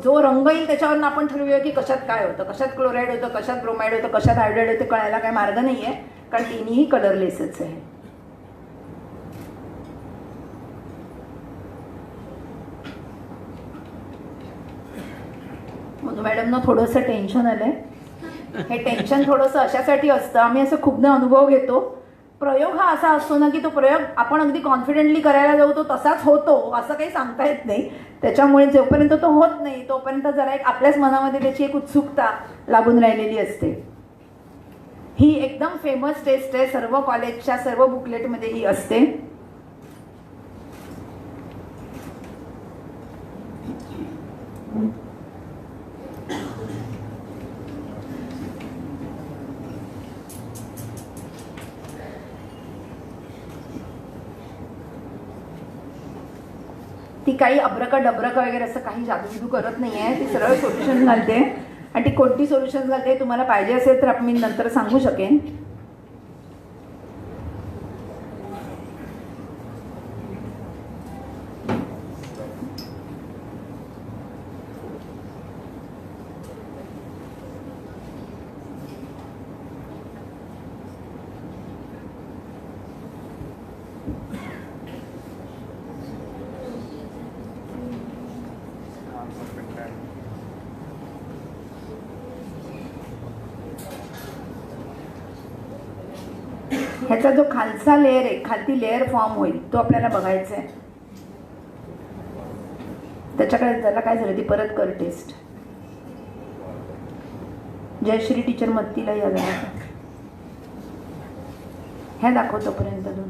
जो रंग येईल त्याच्यावरून आपण ठरवूया की कशात काय होतं, कशात क्लोराईड होतं, कशात ब्रोमाइड होतं, कशात आयोडाईड होतं. कळायला काय मार्ग नाही आहे, कारण तिन्ही कलरलेसच आहे. मग मॅडमना थोडंसं टेन्शन आलंय. हे टेन्शन थोडंसं अशासाठी असतं, आम्ही असं खूपदा अनुभव घेतो. प्रयोग हा असा असतो ना की तो प्रयोग आपण अगदी कॉन्फिडेंटली करायला जाऊ तो तसाच होतो असं काही सांगता येत नाही. त्याच्यामुळे जोपर्यंत तो होत नाही तोपर्यंत जरा एक आपल्याच मनामध्ये त्याची एक उत्सुकता लागून राहिलेली असते. ही एकदम फेमस टेस्ट आहे, सर्व कॉलेजच्या सर्व बुकलेटमध्ये ही असते. ती काही अब्रका डब्रका वगैरे असं काही जादू करत नाही आहे. ती सरळ सोल्युशन घालते आणि ती कोणती सोल्युशन घालते तुम्हाला पाहिजे असेल तर मी नंतर सांगू शकेन. ह्याचा जो खालचा लेअर आहे, खालती लेअर फॉर्म होईल तो आपल्याला बघायचा आहे. त्याच्याकडे त्याला काय झालं ती परत कर टेस्ट. जयश्री टीचर मत्तीला या. ह्या दाखवतोपर्यंत दोन.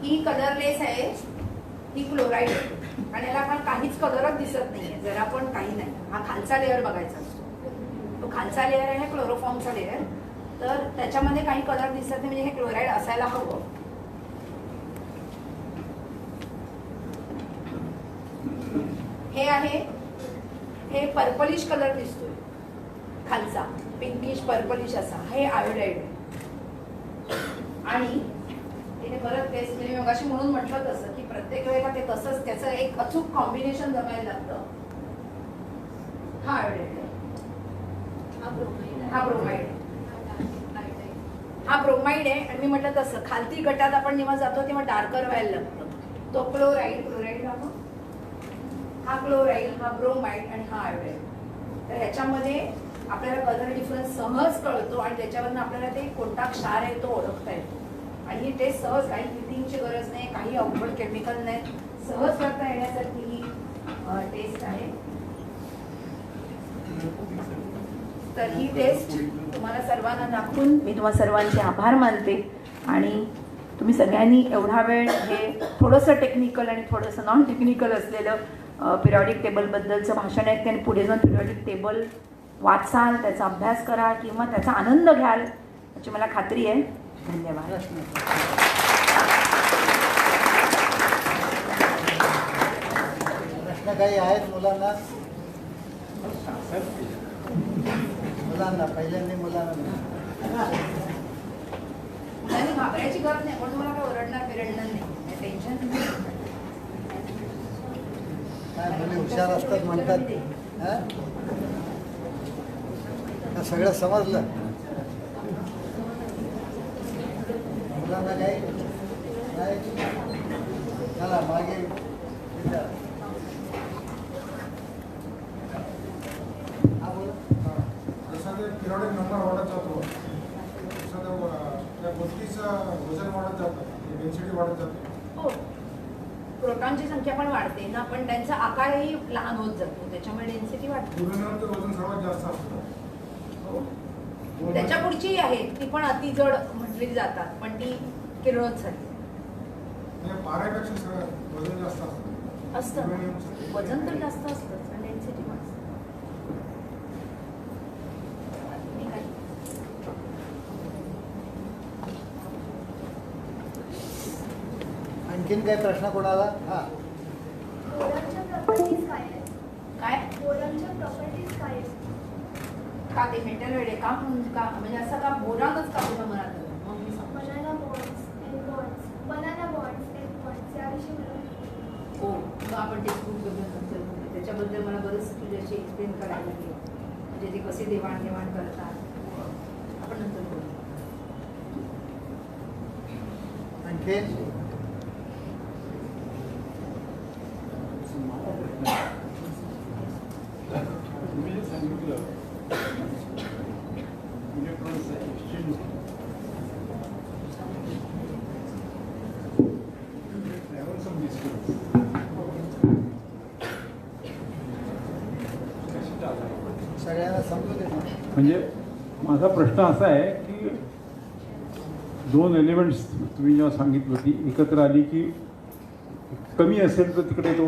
ही कलरलेस आहे, ही क्लोराईड आहे आणि याला आपण काहीच कलरच दिसत नाहीये, जरा पण काही नाही. हा खालचा लेअर बघायचा असतो, तो खालचा लेअर आहे क्लोरोफॉर्मचा लेअर, तर त्याच्यामध्ये काही कलर दिसत नाही, म्हणजे हे क्लोराईड असायला हवं. हे आहे, हे पर्पलिश कलर दिसतोय खालचा, पिंकिश पर्पलिश असा, हे आयोडाईड आहे. आणि तिने परत तेच मी मगाशी म्हणून म्हटलं तसं की प्रत्येक वेळेला ते तसंच त्याचं एक अचूक कॉम्बिनेशन जमायला लागतं. हा आयोडाईड आहे, हा ब्रोमाइड आहे, हा ब्रोमाइड आहे. आणि मी म्हटलं तसं खालती गटात आपण जेव्हा जातो तेव्हा डार्कर व्हायला लागतं. तो क्लोराईड, क्लोराईड हा क्लोराईड, हा ब्रोमाइड आणि हा आयोडाईड. तर ह्याच्यामध्ये आपल्याला कलर डिफरन्स सहज कळतो आणि त्याच्यावरनं आपल्याला ते कोणता क्षार आहे तो ओळखता येतो. आणि ही टेस्ट सहज, काही फिटिंगची गरज नाही, काही अवघड केमिकल नाही, सहज करता येण्यासारखी ही टेस्ट आहे. तर ही टेस्ट तुम्हाला सर्वांना दाखवून मी तुम्हा सर्वांचे आभार मानते. आणि तुम्ही सगळ्यांनी एवढा वेळ हे थोडंसं टेक्निकल आणि थोडंसं नॉन टेक्निकल असलेलं पिरियॉडिक टेबलबद्दलचं भाषण ऐकते आणि पुढे जाऊन पिरियॉडिक टेबल वाचाल, त्याचा अभ्यास करा किंवा त्याचा आनंद घ्याल याची मला खात्री आहे. धन्यवाद. प्रश्न काही आहेत मुलांना? पहिल्यांदा मुलांना मुलांनी घाबरायची गरज नाही, पण तुम्हाला काय ओरडणार बिरडणार नाही, टेन्शन काय मुली हुशार असतात म्हणतात. हा सगळं समजलं मुलांना? काही चला मागे विचार. हा बोला. जसं ते पिरियॉडिक नंबर वाढत जातो, तसं त्या गोष्टीचं वजन वाढत जातं, डेन्सिटी वाढत जाते. हो, प्रोटॉनची संख्या पण वाढते ना, पण त्यांचा आकारही लहान होत जातो, त्याच्यामुळे डेन्सिटी वाढते. उर्वरित वजन सर्वात जास्त असतं. त्याच्या पुढची आहे ती पण अतिजड म्हटली जातात, पण ती किरणोत्सर्गी म्हणजे पाऱ्यापेक्षा सगळं वजन जास्त असतं. असतं. वजन तर जास्त असतंच आणि डेन्सिटी पण असतं. आणखीन काही प्रश्न कोणाला? हा बोरॉनच्या प्रॉपर्टीज काय आहेत? काय बोरॉनच्या प्रॉपर्टीज काय आहेत? का ते मेटल वेळे का म्हणून का म्हणजे असं का बोरानच का तुझ्या मनात आलं? मग मी सांगतो. Banana bonds end bonds, banana bonds end bonds याविषयी मला हो, मग आपण ते खूप नंतर त्याच्याबद्दल मला बरंच तुझ्याशी एक्सप्लेन करायला लागेल, म्हणजे ते कसे देवाणघेवाण करतात, आपण नंतर बोलू. आणखीन सगळ्यांना समजू दे. म्हणजे माझा प्रश्न असा आहे की दोन एलिमेंट्स तुम्ही जेव्हा सांगितलं ती एकत्र आली की कमी असेल तर तिकडे तो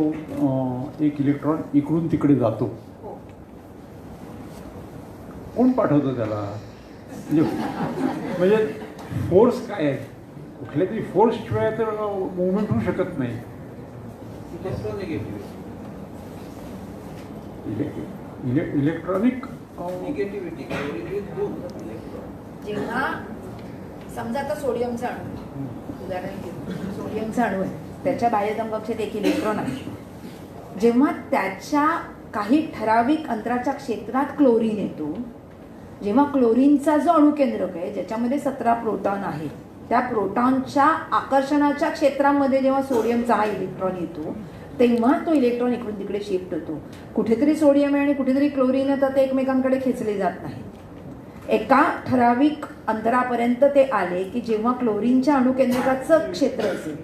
एक इलेक्ट्रॉन इकडून तिकडे जातो. हो, कोण पाठवतं त्याला? म्हणजे फोर्स काय आहे? कुठल्या तरी फोर्सशिवाय तर मुवमेंट होऊ शकत नाही. इलेक्ट्रॉनिक जेव्हा समजा आता सोडियमचा अणू, उदाहरण घेऊ, सोडियमचा अणू आहे, त्याच्या बाह्यतम एक इलेक्ट्रॉन आहे. जेव्हा त्याच्या काही ठराविक अंतराच्या क्षेत्रात क्लोरीन येतो, जेव्हा क्लोरीनचा जो अणुकेंद्रक आहे ज्याच्यामध्ये 17 प्रोटॉन आहे, त्या प्रोटॉनच्या आकर्षणाच्या क्षेत्रामध्ये जेव्हा सोडियमचा हा इलेक्ट्रॉन येतो तेव्हा तो इलेक्ट्रॉन इकडून तिकडे शिफ्ट होतो. कुठेतरी सोडियम आहे आणि कुठेतरी क्लोरीन आहे, तर ते एकमेकांकडे खेचले जात नाही. एका ठराविक अंतरापर्यंत ते आले की जेव्हा क्लोरीनच्या अणुकेंद्रकाचं क्षेत्र असेल,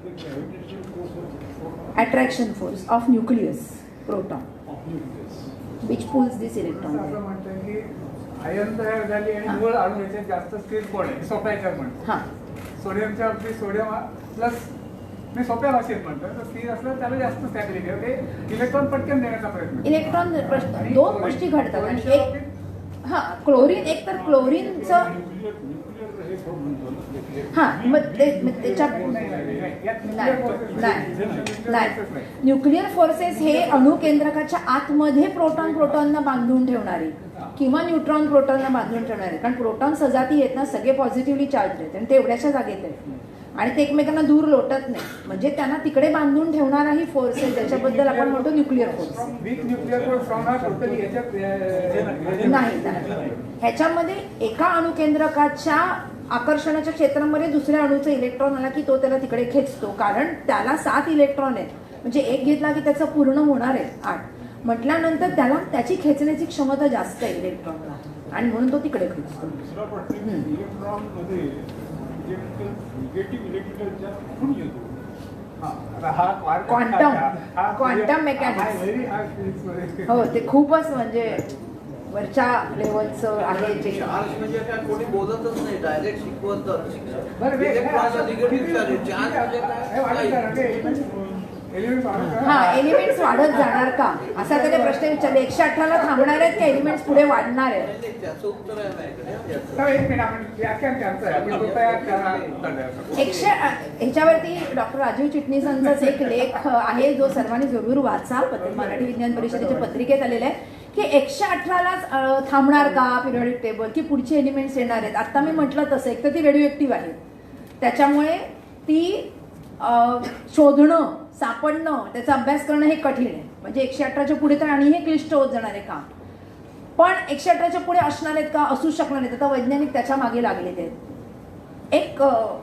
attraction force of nucleus proton which pulls this electron असं there. म्हणतं की आयन तयार झाली आणि मूळ अणू याच्यात जास्त स्थिर कोण आहे सोप्या याच्यात म्हणतो हां सोडियमच्या बाबतीत सोडियम प्लस मी सोप्या भाषेत म्हणतो तर स्थिर असलं त्याला जास्त स्टॅबिलिटी ते इलेक्ट्रॉन पटकन देण्याचा प्रयत्न करतो. इलेक्ट्रॉन आणि दोन गोष्टी घडतात आणि क्लोरीनच्या एक बाबतीत हां क्लोरीन एक तर क्लोरीनचं न्यूक्लिअर हे म्हणतो ना. हां मग त्याच्या यात नाही nuclear forces नाही न्यूक्लिअर फोर्सेस हे अणुकेंद्रकाच्या आतमध्ये प्रोटॉनना बांधून ठेवणारे किंवा न्यूट्रॉन प्रोटॉनला बांधून ठेवणारे, कारण प्रोटॉन सजाती आहेत ना सगळे पॉझिटिव्हली चार्ज आहेत आणि ते एवढ्याच्या जागेत आहेत आणि ते एकमेकांना दूर लोटत नाही, म्हणजे त्यांना तिकडे बांधून ठेवणारा ही फोर्स आहे ज्याच्याबद्दल आपण म्हणतो nuclear force. Weak nuclear force from हा टोटली याच्यात नाही ह्याच्यामध्ये एका अणुकेंद्रकाच्या आकर्षणाच्या क्षेत्रामध्ये दुसऱ्या अणूचा इलेक्ट्रॉन आला की तो त्याला तिकडे खेचतो, कारण त्याला 7 इलेक्ट्रॉन आहेत, म्हणजे एक घेतला की त्याचं पूर्ण होणार आहे 8 म्हटल्यानंतर त्याला त्याची खेचण्याची क्षमता जास्त आहे इलेक्ट्रॉनला आणि म्हणून तो तिकडे खेचतो. दुसरा प्रश्न इलेक्ट्रॉनमध्ये निगेटिव्ह इलेक्ट्रिकलच्या कुठून येतो? क्वांटम मेकॅनिक्स हो ते खूपच म्हणजे वरच्या लेवलचं आहे जे चार्ज म्हणजे काय कोणी बोलतच नाही डायरेक्ट शिकवतात शिक्षक. बरं इलेक्ट्रॉनचा निगेटिव्ह चार्ज आहे. चार्ज म्हणजे काय? हा एलिमेंट्स वाढत जाणार का असा त्याने प्रश्न विचारले. 118ला थांबणार आहेत का एलिमेंट्स पुढे वाढणार आहेत? नाही, त्याचं उत्तर आहे माझ्याकडे. तर एक मिनिट आपण व्याख्यान त्यांचं आहे आपण तो तयार करा उत्तर द्या. ह्याच्यावरती डॉक्टर राजीव चिटणीसांचाच एक लेख आहे जो सर्वांनी जरूर वाचा. मराठी विज्ञान परिषदेच्या पत्रिकेत आलेला आहे की 118लाच थांबणार का पिरियडिक टेबल की पुढचे एलिमेंट्स येणार आहेत. आता मी म्हटलं तसं एक तर ती रेडिओ ऍक्टिव्ह आहे त्याच्यामुळे ती शोधणं सापडणं त्याचा अभ्यास करणं हे कठीण आहे, म्हणजे 118च्या पुढे तर आणि हे क्लिष्ट होत जाणार आहे काम. पण 118च्या पुढे असणार आहेत का असू शकणार नाहीत. आता वैज्ञानिक त्याच्या मागे लागलेले आहेत. एक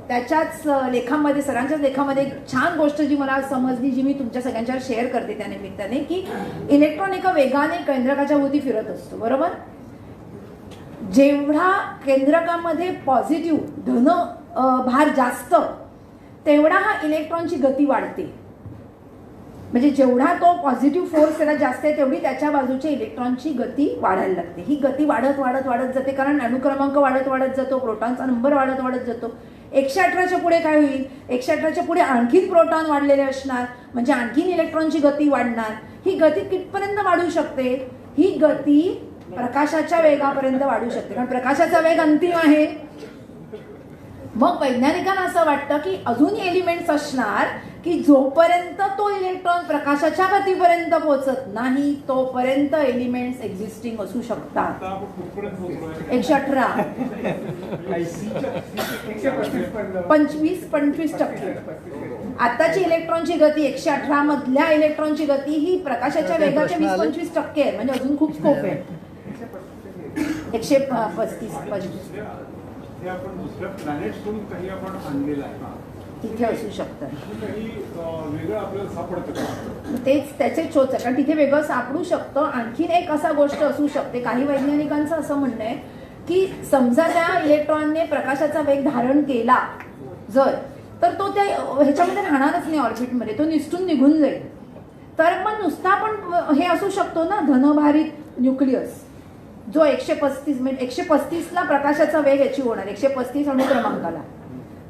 त्याच्याच लेखामध्ये सरांच्याच लेखामध्ये एक छान गोष्ट जी मला समजली जी मी तुमच्या सगळ्यांच्यावर शेअर करते त्या निमित्ताने की इलेक्ट्रॉन एका वेगाने केंद्रकाच्या भोवती फिरत असतो बरोबर. जेवढा केंद्रकामध्ये पॉझिटिव्ह धन भार जास्त तेवढा हा इलेक्ट्रॉनची गती वाढते, म्हणजे जेवढा तो पॉझिटिव्ह फोर्स त्याला जास्त आहे तेवढी त्याच्या बाजूच्या इलेक्ट्रॉनची गती वाढायला लागते. ही गती वाढत वाढत वाढत जाते कारण अणुक्रमांक वाढत वाढत जातो, प्रोटॉनचा नंबर वाढत वाढत जातो. 118च्या पुढे काय होईल? 118च्या पुढे आणखीन प्रोटॉन वाढलेले असणार, म्हणजे आणखीन इलेक्ट्रॉनची गती वाढणार. ही गती कितपर्यंत वाढू शकते? ही गती प्रकाशाच्या वेगापर्यंत वाढू शकते, कारण प्रकाशाचा वेग अंतिम आहे. मग वैज्ञानिकांना असं वाटतं की अजून एलिमेंट्स असणार की जोपर्यंत तो इलेक्ट्रॉन प्रकाशाच्या गतीपर्यंत पोहोचत नाही तोपर्यंत एलिमेंट्स एक्झिस्टिंग असू शकतात. 118 25% आताची इलेक्ट्रॉनची गती 118 मधल्या इलेक्ट्रॉनची गती ही प्रकाशाच्या वेगाच्या 20-25% आहे, म्हणजे अजून खूप स्कोप आहे. 135 हे आपण दुसऱ्या प्लॅनेट्सकडून काही आपण आणलेलं आहे तिथे असू शकतं. काही वेगळं आपल्याला सापडतं का? तेच त्याचे शोध आहे, कारण तिथे वेगळं सापडू शकतं. आणखीन एक असा गोष्ट असू शकते, काही वैज्ञानिकांचं असं म्हणणं आहे की समजा त्या इलेक्ट्रॉनने प्रकाशाचा वेग धारण केला जर तर तो त्या ह्याच्यामध्ये राहणारच नाही ऑर्बिटमध्ये, तो निसटून निघून जाईल. तर मग नुसता पण हे असू शकतो ना धनभारित न्यूक्लियस जो 135 म्हणजे 135ला प्रकाशाचा वेग अचीव होणार, 135 अणुक्रमांकाला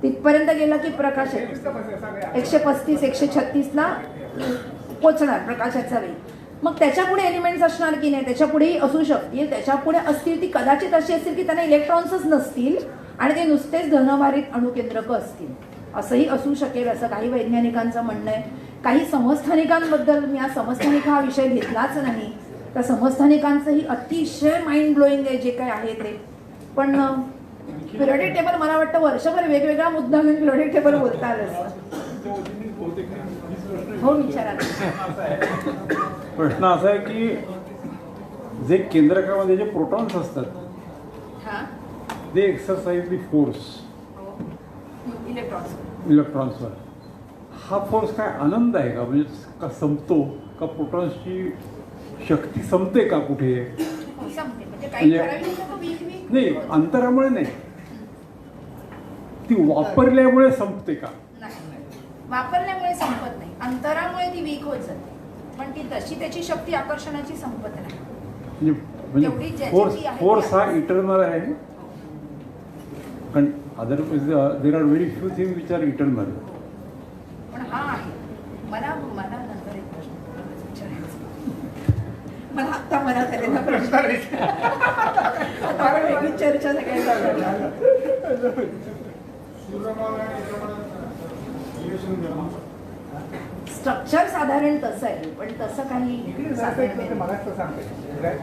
तिथपर्यंत गेला की प्रकाश 135 136ला पोचणार प्रकाशाचा वेग. मग त्याच्या पुढे एलिमेंट्स असणार की नाही? त्याच्या पुढेही असू शकतील. त्याच्या पुढे असतील ती कदाचित अशी असतील की त्यांना इलेक्ट्रॉन्सच नसतील आणि ते नुसतेच धनभारित अणुकेंद्रकं असतील, असंही असू शकेल असं काही वैज्ञानिकांचं म्हणणं आहे. काही समस्थानिकांबद्दल मी आज समस्थानिक हा विषय घेतलाच नाही, तर समस्थानिकांचंही अतिशय माइंड ब्लोईंग आहे जे काय आहे ते. पण पिरियडिक टेबल मला वाटतं वर्षभर वेगवेगळा मुद्दा घेऊन पिरियडिक टेबल बोलता आलं असतं. हो विचारा. प्रश्न असा आहे की जे केंद्रकामध्ये जे प्रोटॉन्स असतात ते एक्सरसाइज दी फोर्स इलेक्ट्रॉन्सवर. हा फोर्स काय आनंद आहे का? म्हणजे का संपतो का? प्रोटॉन्सची शक्ती संपते का कुठे? नाही अंतरामुळे नाही, ती वापरल्यामुळे संपते का? वापरल्यामुळे संपत नाही. अंतरामुळे ती वीक होत जाते, पण ती तशी त्याची शक्ती आकर्षणाची संपत नाही. म्हणजे तेवढी ज्याची फोर्स ती आहे फोर्स ती हा आहे. इटर्नल आहे, पण otherwise there are very few thing which are eternal. पण हा आहे. मला नंतर एक प्रश्न विचारायचा. मला आत्ता मनात आलेला प्रश्न आता आपण वेगळी चर्चा सगळ्यांना सूर्यमाला आणि रिलेशन निर्माण. स्ट्रक्चर साधारण तसं आहे, पण तसं काही इकडे साधारण जायचं नाही. मला सांगते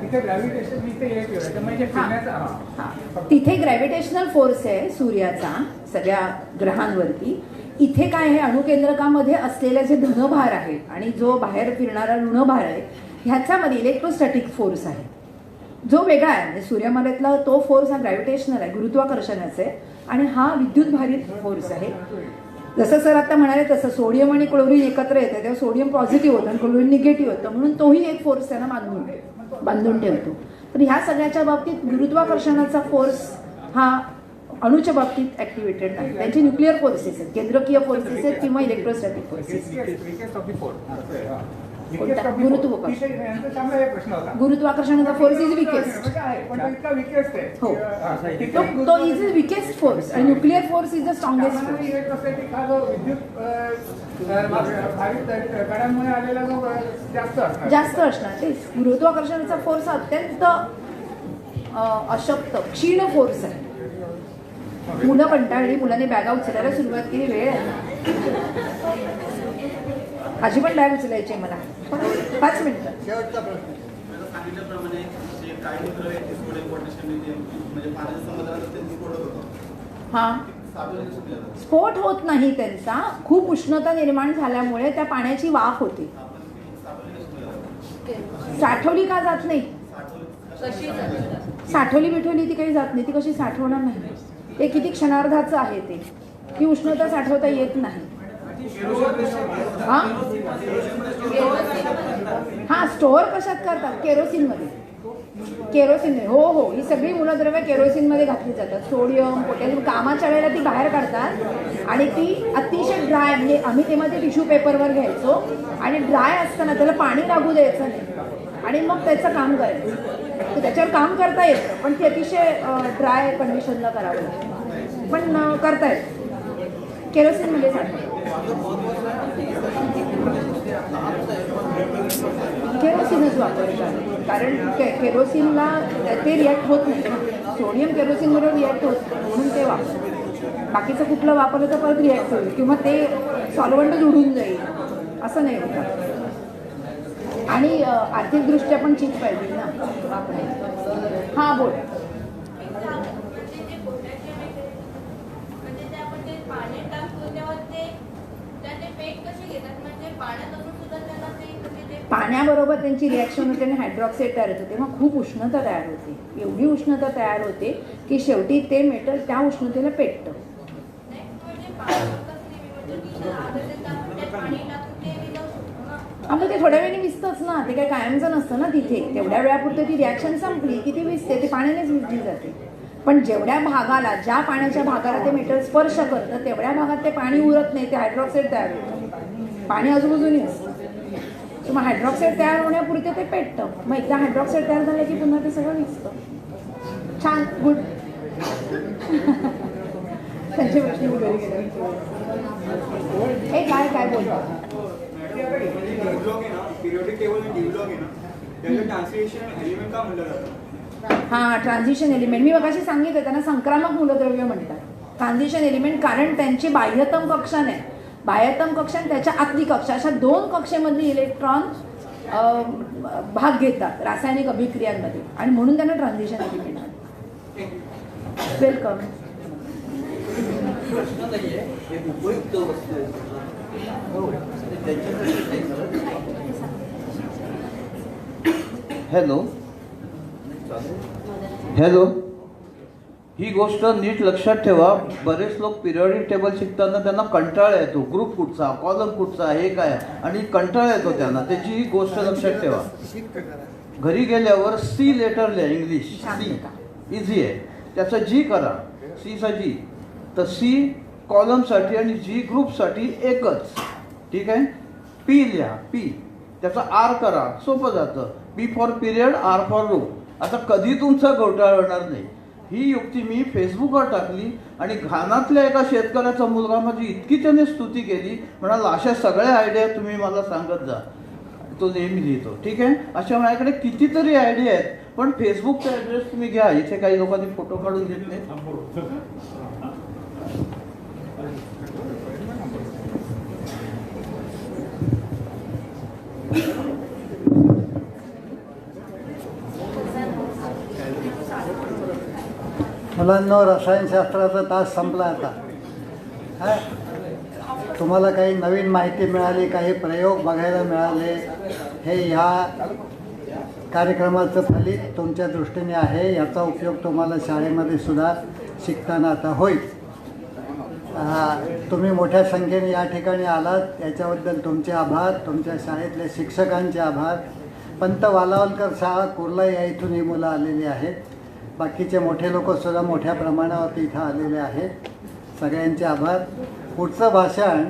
तिथे ग्रॅव्हिटेशन इथे एक म्हणजे फिरण्याचा हा. तिथे ग्रॅव्हिटेशनल फोर्स आहे सूर्याचा सगळ्या ग्रहांवरती. इथे काय आहे, अणुकेंद्रकामध्ये असलेले जे धनभार आहे आणि जो बाहेर फिरणारा ऋणभार आहे ह्याच्यामध्ये इलेक्ट्रोस्टॅटिक फोर्स आहे, जो वेगळा आहे. म्हणजे सूर्यमालेतला तो फोर्स हा ग्रॅव्हिटेशनल आहे, गुरुत्वाकर्षणाचा आहे, आणि हा विद्युतभारित फोर्स आहे. जसं सर आता म्हणाले तसं सोडियम आणि क्लोरीन एकत्र येतं तेव्हा सोडियम पॉझिटिव्ह होतं आणि क्लोरीन निगेटिव्ह होतं, म्हणून तोही एक फोर्स त्यांना बांधून ठेवतो. तर ह्या सगळ्याच्या बाबतीत गुरुत्वाकर्षणाचा फोर्स हा अणूच्या बाबतीत ऍक्टिव्हेटेड नाही. त्यांचे न्यूक्लिअर फोर्सेस आहेत, केंद्रकीय फोर्सेस आहेत किंवा इलेक्ट्रोस्टॅटिक फोर्सेस. गुरुत्वाकर्षणाचा फोर्स इज विकेस्ट. हो, तो इज विकेस्ट फोर्स आणि nuclear force is the strongest force. जास्त असणार. तेच गुरुत्वाकर्षणाचा फोर्स अत्यंत अशक्त क्षीण फोर्स आहे. मुलं कंटाळली, मुलांनी बॅगा उचलायला सुरुवात केली, वेळ आहे. माझी पण बॅग उचलायची आहे मला. 5 मिनिटं. शेवटचा प्रश्न. सांगितल्याप्रमाणे जे काही मित्र आहेत ते स्फोट पोटॅशियम म्हणजे पाण्याच्या समुद्रात ते स्फोट होतो. हा, स्फोट होत नाही त्यांचा. खूप उष्णता निर्माण झाल्यामुळे त्या पाण्याची वाफ होते. साठवली का जात नाही? साठवली बिठवली ती काही जात नाही. ती कशी साठवणार नाही? ते किती क्षणार्धाचं आहे ते. ती उष्णता साठवता येत नाही. हा, स्टोअर कशात करतात? केरोसिन मध्ये. केरोसिन, हो हो, ही सगळी मूलद्रव्य केरोसिन मध्ये घातली जातात. सोडियम, पोटॅशियम कामाच्या वेळेला ती बाहेर काढतात आणि ती अतिशय ड्राय, म्हणजे आम्ही तेव्हा ते टिश्यू पेपरवर घ्यायचो आणि ड्राय असताना त्याला पाणी लागू द्यायचं नाही आणि मग त्याचं काम करायचं. तर त्याच्यावर काम करता येतं, पण ते अतिशय ड्राय कंडिशनला करावं लागतं, पण करता येतं. केरोसिनमध्ये साठवतात. केरोसिनच वापरतात, कारण केरोसिनला ते रिॲक्ट होत नाही. सोडियम केरोसिन बरोबर रिॲक्ट होत नाही, म्हणून ते वापरतात. बाकीचं कुठलं वापरलं तर परत रिॲक्ट होईल किंवा ते सॉल्व्हंट जोडून जाईल, असं नाही होतं. आणि आर्थिकदृष्ट्या पण चीज पाहिजे ना आपण. हां, बोल. पाण्याबरोबर त्यांची रिॲक्शन होते आणि हायड्रॉक्साईड तयार होते, तेव्हा खूप उष्णता तयार होते. एवढी उष्णता तयार होते की शेवटी ते मेटल त्या उष्णतेला पेटतं. मग ते थोड्या वेळाने विजतंच ना, ते काही कायमचं नसतं ना तिथे. तेवढ्या वेळापुरते ती रिॲक्शन संपली की ती विजते, ती पाण्यानेच विजली जाते. पण जेवढ्या भागाला, ज्या पाण्याच्या भागाला ते मेटल स्पर्श करतं तेवढ्या भागात ते पाणी उरत नाही, ते हायड्रॉक्साईड तयार होतं. पाणी आजूबाजूने असतं, मग हायड्रॉक्साईड तयार होण्यापुरते ते पेटतं. मग एकदा हायड्रॉक्साईड तयार झालं की पुन्हा ते सगळं विजतं. छान, गुड. त्यांचे प्रश्न मी घरी गेले. काय बोलतो? पिरियोडिक टेबल आणि डिव्लॉग आहे ना, त्याचं ट्रान्सलेशन एलिमेंट का म्हटलं जातं? हां, ट्रान्झिशन एलिमेंट. मी मगाशी सांगितलं त्यांना संक्रामक मूलद्रव्य म्हणतात. ट्रान्झिशन एलिमेंट कारण त्यांची बाह्यतम कक्षा नाही, बाह्यतम कक्षा आणि त्याच्या आतली कक्षा, अशा 2 कक्षेमधली इलेक्ट्रॉन भाग घेतात रासायनिक अभिक्रियांमध्ये आणि म्हणून त्यांना ट्रान्झिशन एलिमेंट म्हणतात. वेलकम. प्रश्न नाहीये, एक उपयुक्त वस्तू आहे. हॅलो हॅलो, ही गोष्ट नीट लक्षात ठेवा. बरेच लोक पिरियडिक टेबल शिकताना त्यांना कंटाळा येतो, ग्रुप कुठचा, कॉलम कुठचा, हे काय, आणि कंटाळा येतो त्यांना. त्याची ही गोष्ट लक्षात ठेवा. घरी गेल्यावर सी लेटर लिहा, इंग्लिश सी, इझी आहे. त्याचा जी करा, सीचा जी. तर सी कॉलमसाठी आणि जी ग्रुपसाठी एकच, ठीक आहे. पी लिहा, पी त्याचा आर करा, सोपं जातं. P for period, R for room. आता कधी तुमचा घोटाळा होणार नाही. ही युक्ती मी फेसबुकवर टाकली आणि घानातल्या एका शेतकऱ्याचा मुलगा माझी इतकी त्याने स्तुती केली, म्हणाला अशा सगळ्या आयडिया तुम्ही मला सांगत जा. तो नेहमी लिहितो. ठीक आहे, अशा माझ्याकडे कितीतरी आयडिया आहेत. पण फेसबुकचा ॲड्रेस तुम्ही घ्या. इथे काही लोकांनी फोटो काढून घेतले. मुलांनो, रसायनशास्त्राचा तास संपला आता. काय तुम्हाला काही नवीन माहिती मिळाली, काही प्रयोग बघायला मिळाले, हे ह्या कार्यक्रमाचं फलित तुमच्या दृष्टीने आहे. याचा उपयोग तुम्हाला शाळेमध्ये सुद्धा शिकताना आता होईल. तुम्ही मोठ्या संख्येने या ठिकाणी आलात याच्याबद्दल तुमचे आभार. तुमच्या शाळेतल्या शिक्षकांचे आभार. पंत वालावलकर शाळा कुर्ला या इथून ही मुलं आलेली आहेत. बाकीचे मोठे लोकसुद्धा मोठ्या प्रमाणावरती इथं आलेले आहेत. सगळ्यांचे आभार. पुढचं भाषण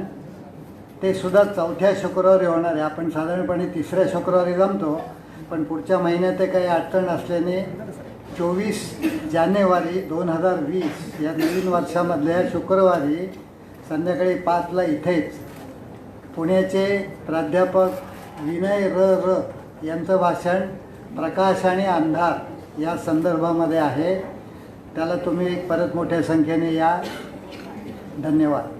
ते सुद्धा 4थ्या शुक्रवारी होणार आहे. आपण साधारणपणे 3ऱ्या शुक्रवारी जमतो, पण पुढच्या महिन्यात ते काही अडचण असल्याने 24 जानेवारी 2020 या नवीन वर्षामधल्या शुक्रवारी संध्याकाळी 5ला इथेच पुण्याचे प्राध्यापक विनय र यांचं भाषण प्रकाश आणि अंधार या संदर्भामध्ये आहे. त्याला तुम्ही परत मोठ्या संख्येने या. धन्यवाद.